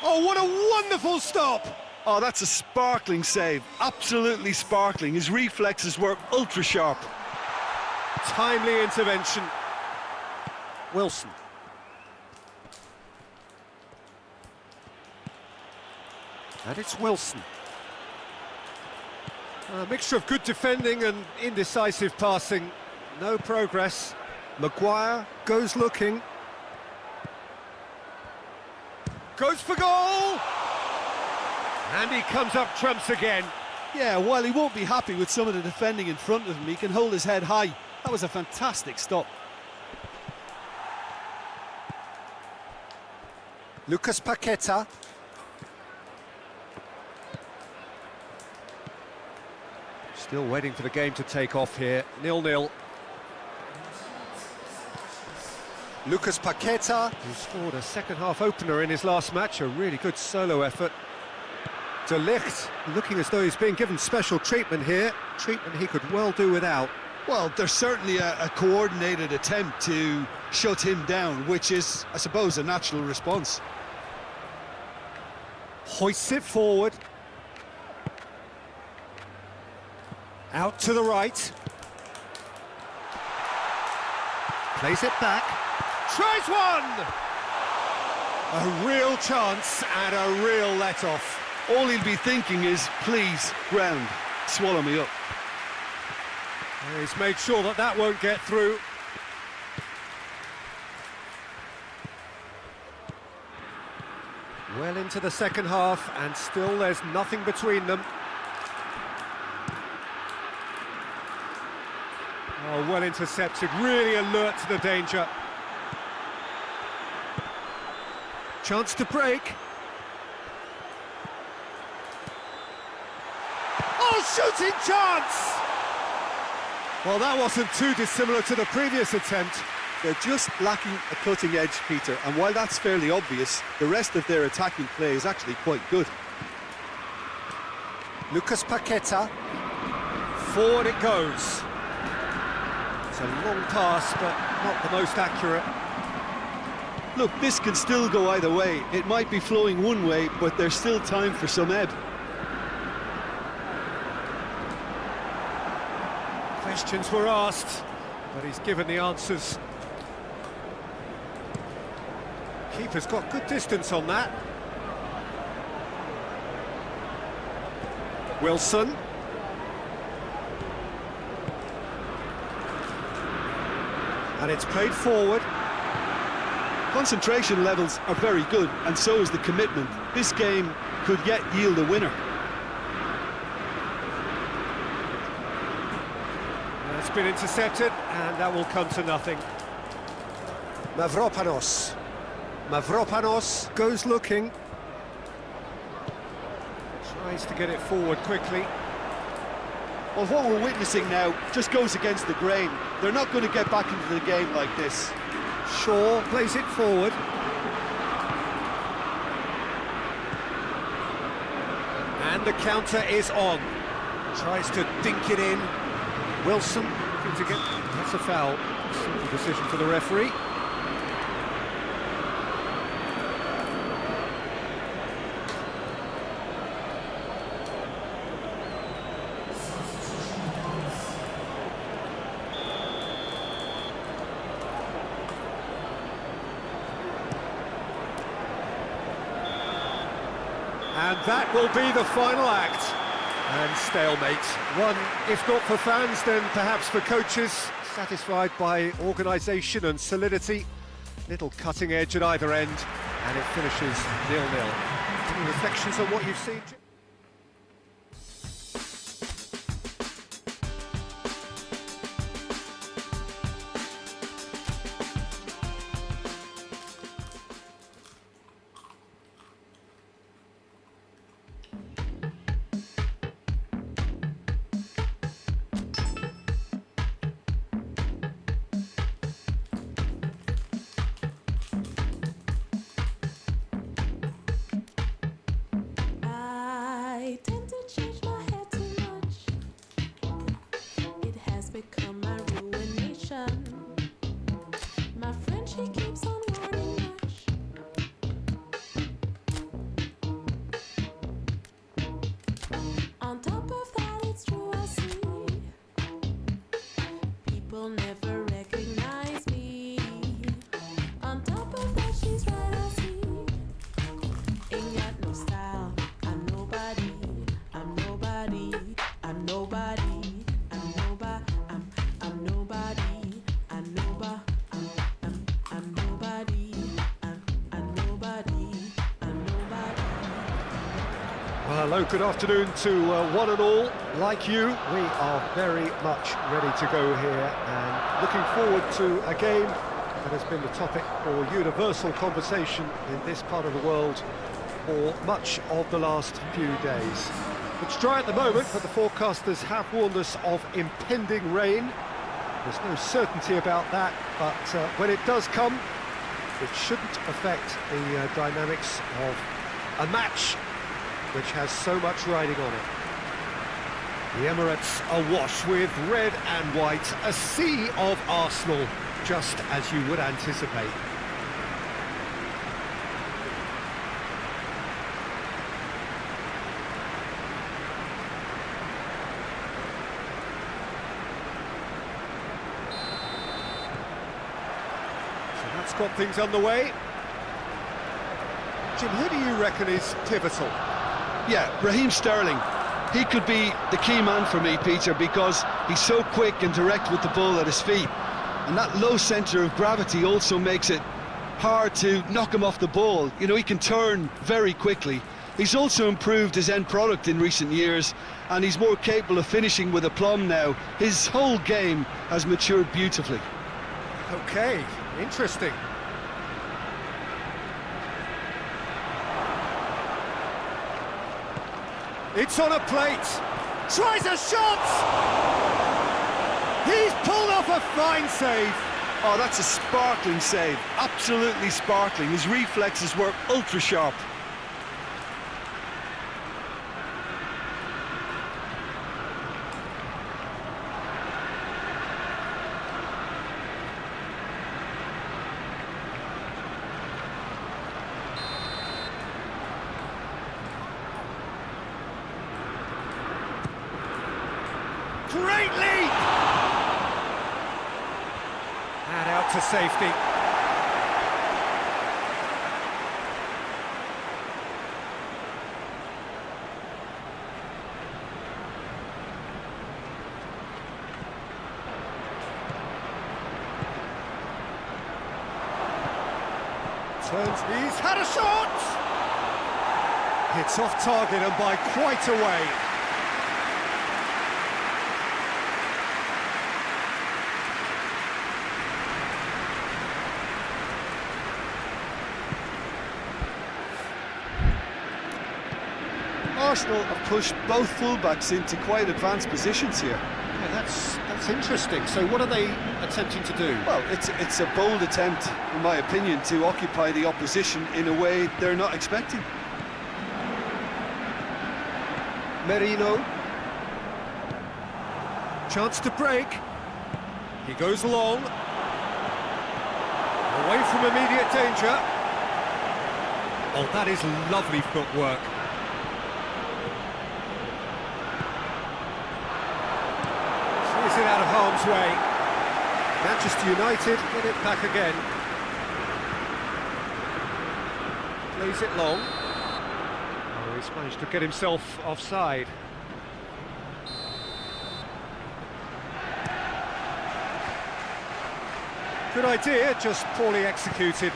Oh, what a wonderful stop! Oh, that's a sparkling save, absolutely sparkling. His reflexes were ultra sharp. Timely intervention. Wilson. And it's Wilson. A mixture of good defending and indecisive passing. No progress. Maguire goes looking. Goes for goal! And he comes up trumps again. Yeah, while he won't be happy with some of the defending in front of him, he can hold his head high. That was a fantastic stop. Lucas Paqueta. Still waiting for the game to take off here. 0-0. Lucas Paqueta, who scored a second-half opener in his last match, a really good solo effort. De Ligt, looking as though he's being given special treatment here, treatment he could well do without. Well, there's certainly a coordinated attempt to shut him down, which is, I suppose, a natural response. Hoists it forward. Out to the right. Plays it back. Tries one! A real chance and a real let-off. All he'll be thinking is, please, ground, swallow me up. He's made sure that that won't get through. Well into the second half, and still there's nothing between them. Oh, well intercepted, really alert to the danger. Chance to break. real shooting chance! Well, that wasn't too dissimilar to the previous attempt. They're just lacking a cutting edge, Peter, and while that's fairly obvious, the rest of their attacking play is actually quite good. Lucas Paqueta. Forward it goes. It's a long pass, but not the most accurate. Look, this can still go either way. It might be flowing one way, but there's still time for some ebb. Questions were asked, but he's given the answers. Keeper's got good distance on that. Wilson. And it's played forward. Concentration levels are very good, and so is the commitment. This game could yet yield a winner. It's been intercepted, and that will come to nothing. Mavropanos. Mavropanos goes looking. Tries to get it forward quickly. Well, what we're witnessing now just goes against the grain. They're not going to get back into the game like this. Shaw plays it forward. And the counter is on. Tries to dink it in. Wilson looking to get... That's a foul. Simple decision for the referee. And that will be the final act. And stalemate. One, if not for fans, then perhaps for coaches. Satisfied by organisation and solidity. Little cutting edge at either end. And it finishes 0-0. Any reflections on what you've seen, Jim? I tend to change my head too much. It has become my ruination. My friend, she keeps on warning much. On top of that, it's true, I see. People never recognize me. On top of that, she's right, I see. Ain't got no style. I'm nobody. I'm nobody. I'm nobody. I'm nobody. I'm nobody. I'm nobody. I'm nobody. I'm nobody. I'm nobody. Well, hello, good afternoon to one and all. Like you, we are very much ready to go here and looking forward to a game that has been the topic for universal conversation in this part of the world for much of the last few days. It's dry at the moment, but the forecasters have warned us of impending rain. There's no certainty about that, but when it does come, it shouldn't affect the dynamics of a match which has so much riding on it. The Emirates awash with red and white, a sea of Arsenal, just as you would anticipate. So that's got things underway. Jim, who do you reckon is pivotal? Yeah, Raheem Sterling. He could be the key man for me, Peter, because he's so quick and direct with the ball at his feet. And that low centre of gravity also makes it hard to knock him off the ball. You know, he can turn very quickly. He's also improved his end product in recent years, and he's more capable of finishing with aplomb now. His whole game has matured beautifully. Okay, interesting. It's on a plate. Tries a shot! He's pulled off a fine save. Oh, that's a sparkling save. Absolutely sparkling. His reflexes were ultra sharp. Great leap! And out to safety. Turns, he's had a shot! Hits off target and by quite a way. Arsenal have pushed both fullbacks into quite advanced positions here. Yeah, that's interesting. So what are they attempting to do? Well, it's a bold attempt, in my opinion, to occupy the opposition in a way they're not expecting. Merino. Chance to break. He goes long. Away from immediate danger. Oh, that is lovely footwork. Is it out of harm's way? Manchester United get it back again. Plays it long. Oh, he's managed to get himself offside. Good idea, just poorly executed.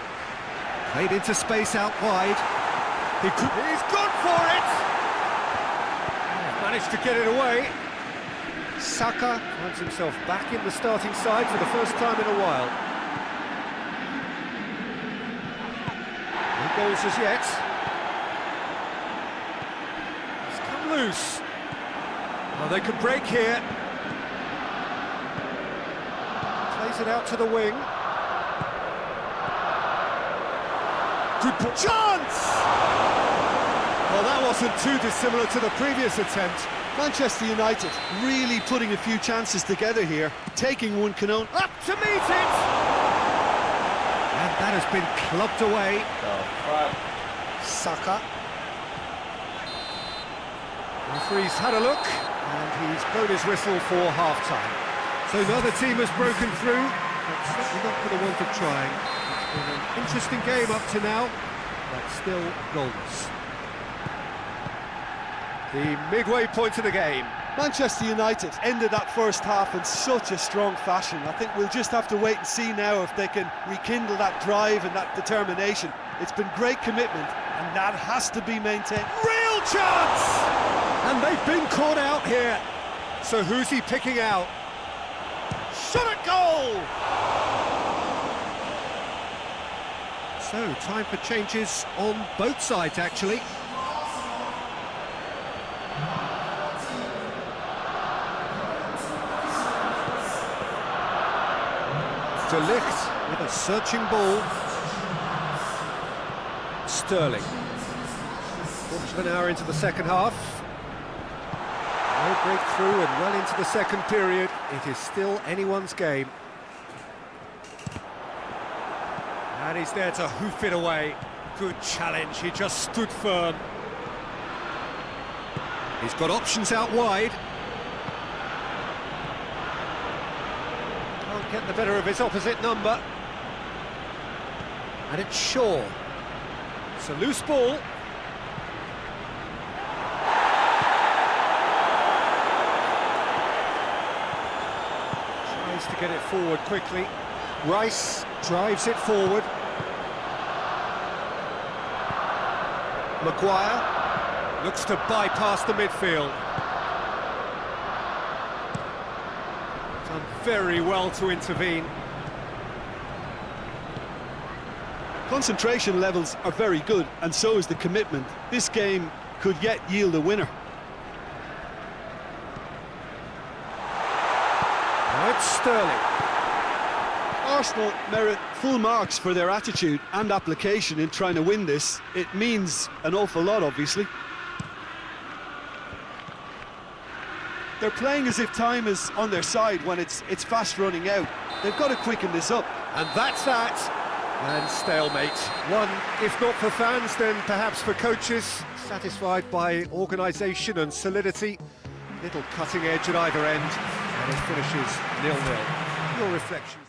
Played into space out wide. He's gone for it! Managed to get it away. Saka finds himself back in the starting side for the first time in a while. No goals as yet. He's come loose. Well, they could break here. Plays it out to the wing. Good chance! Well, that wasn't too dissimilar to the previous attempt. Manchester United really putting a few chances together here, taking one can only... Up to meet it! And that has been clubbed away. Saka. Referee's had a look, and he's blown his whistle for half-time. So neither team has broken through, but certainly not for the want of trying. It's been an interesting game up to now, but still goalless. The midway point of the game. Manchester United ended that first half in such a strong fashion. I think we'll just have to wait and see now if they can rekindle that drive and that determination. It's been great commitment, and that has to be maintained. Real chance! And they've been caught out here. So who's he picking out? Shot at goal! So, time for changes on both sides, actually. De Ligt with a searching ball. Sterling. Quarter of an hour into the second half. No breakthrough and well into the second period. It is still anyone's game. And he's there to hoof it away. Good challenge, he just stood firm. He's got options out wide. Can't get the better of his opposite number. And it's Shaw. It's a loose ball. Tries to get it forward quickly. Rice drives it forward. Maguire looks to bypass the midfield. Done very well to intervene. Concentration levels are very good, and so is the commitment. This game could yet yield a winner. Now it's Sterling. Arsenal merit full marks for their attitude and application in trying to win this. It means an awful lot, obviously. They're playing as if time is on their side when it's fast running out. They've got to quicken this up. And that's that. And stalemate. One, if not for fans, then perhaps for coaches, satisfied by organisation and solidity. Little cutting edge at either end, and it finishes 0-0. Your reflections?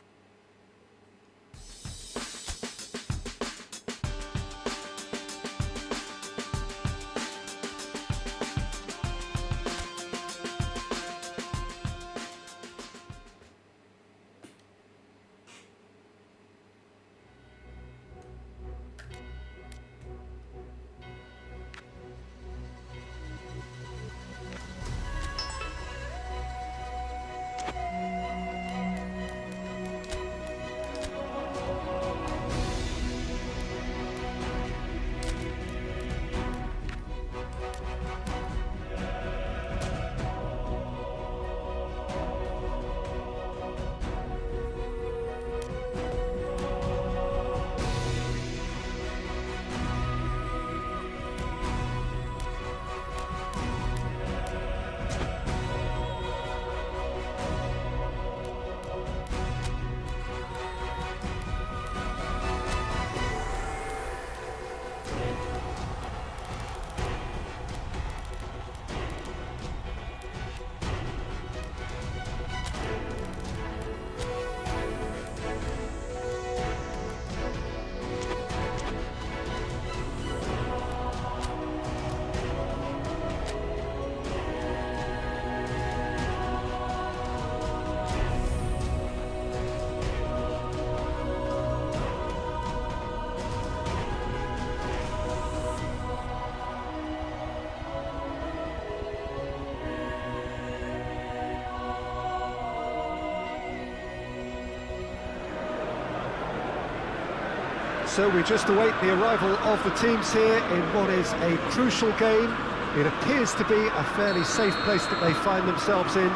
So we just await the arrival of the teams here in what is a crucial game. It appears to be a fairly safe place that they find themselves in.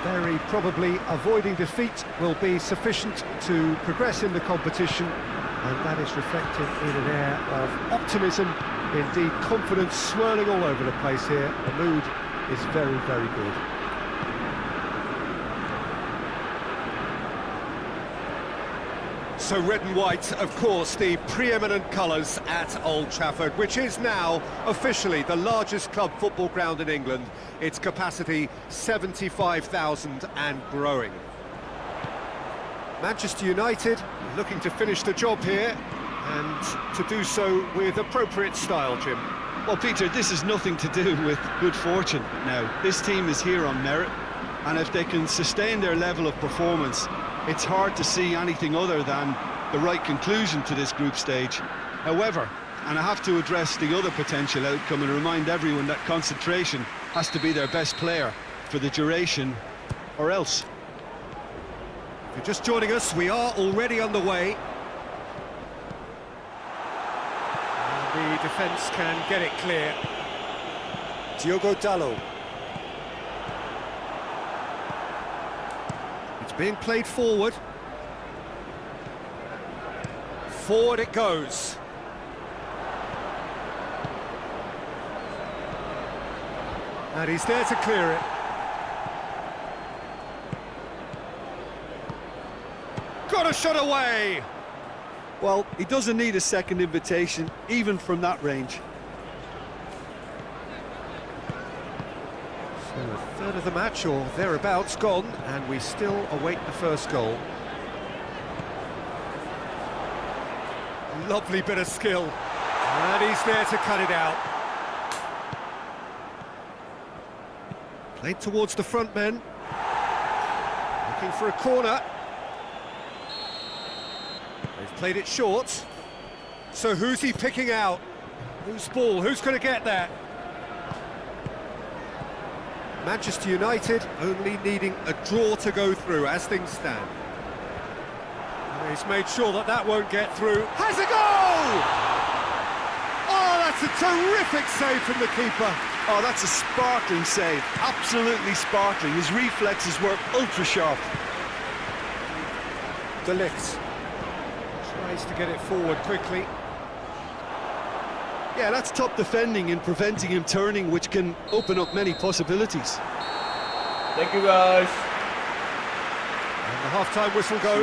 Very probably avoiding defeat will be sufficient to progress in the competition, and that is reflected in an air of optimism, indeed confidence swirling all over the place here. The mood is very, very good. So red and white, of course, the preeminent colours at Old Trafford, which is now officially the largest club football ground in England. Its capacity 75,000 and growing. Manchester United looking to finish the job here, and to do so with appropriate style, Jim. Well, Peter, this has nothing to do with good fortune now. This team is here on merit, and if they can sustain their level of performance, it's hard to see anything other than the right conclusion to this group stage. However, and I have to address the other potential outcome and remind everyone that concentration has to be their best player for the duration, or else. If you're just joining us, we are already underway. And the defence can get it clear. Diogo Dalot. It's being played forward. Forward it goes. And he's there to clear it. Got a shot away! Well, he doesn't need a second invitation, even from that range. So a third of the match, or thereabouts, gone, and we still await the first goal. Lovely bit of skill, and he's there to cut it out. Played towards the front men. Looking for a corner. They've played it short. So who's he picking out? Whose ball? Who's going to get that? Manchester United only needing a draw to go through as things stand. And he's made sure that that won't get through. Has a goal! Oh, that's That's a terrific save from the keeper. Oh, that's a sparkling save, absolutely sparkling. His reflexes were ultra sharp. De Ligt tries to get it forward quickly. Yeah, that's top defending and preventing him turning, which can open up many possibilities. Thank you guys. And the half-time whistle goes.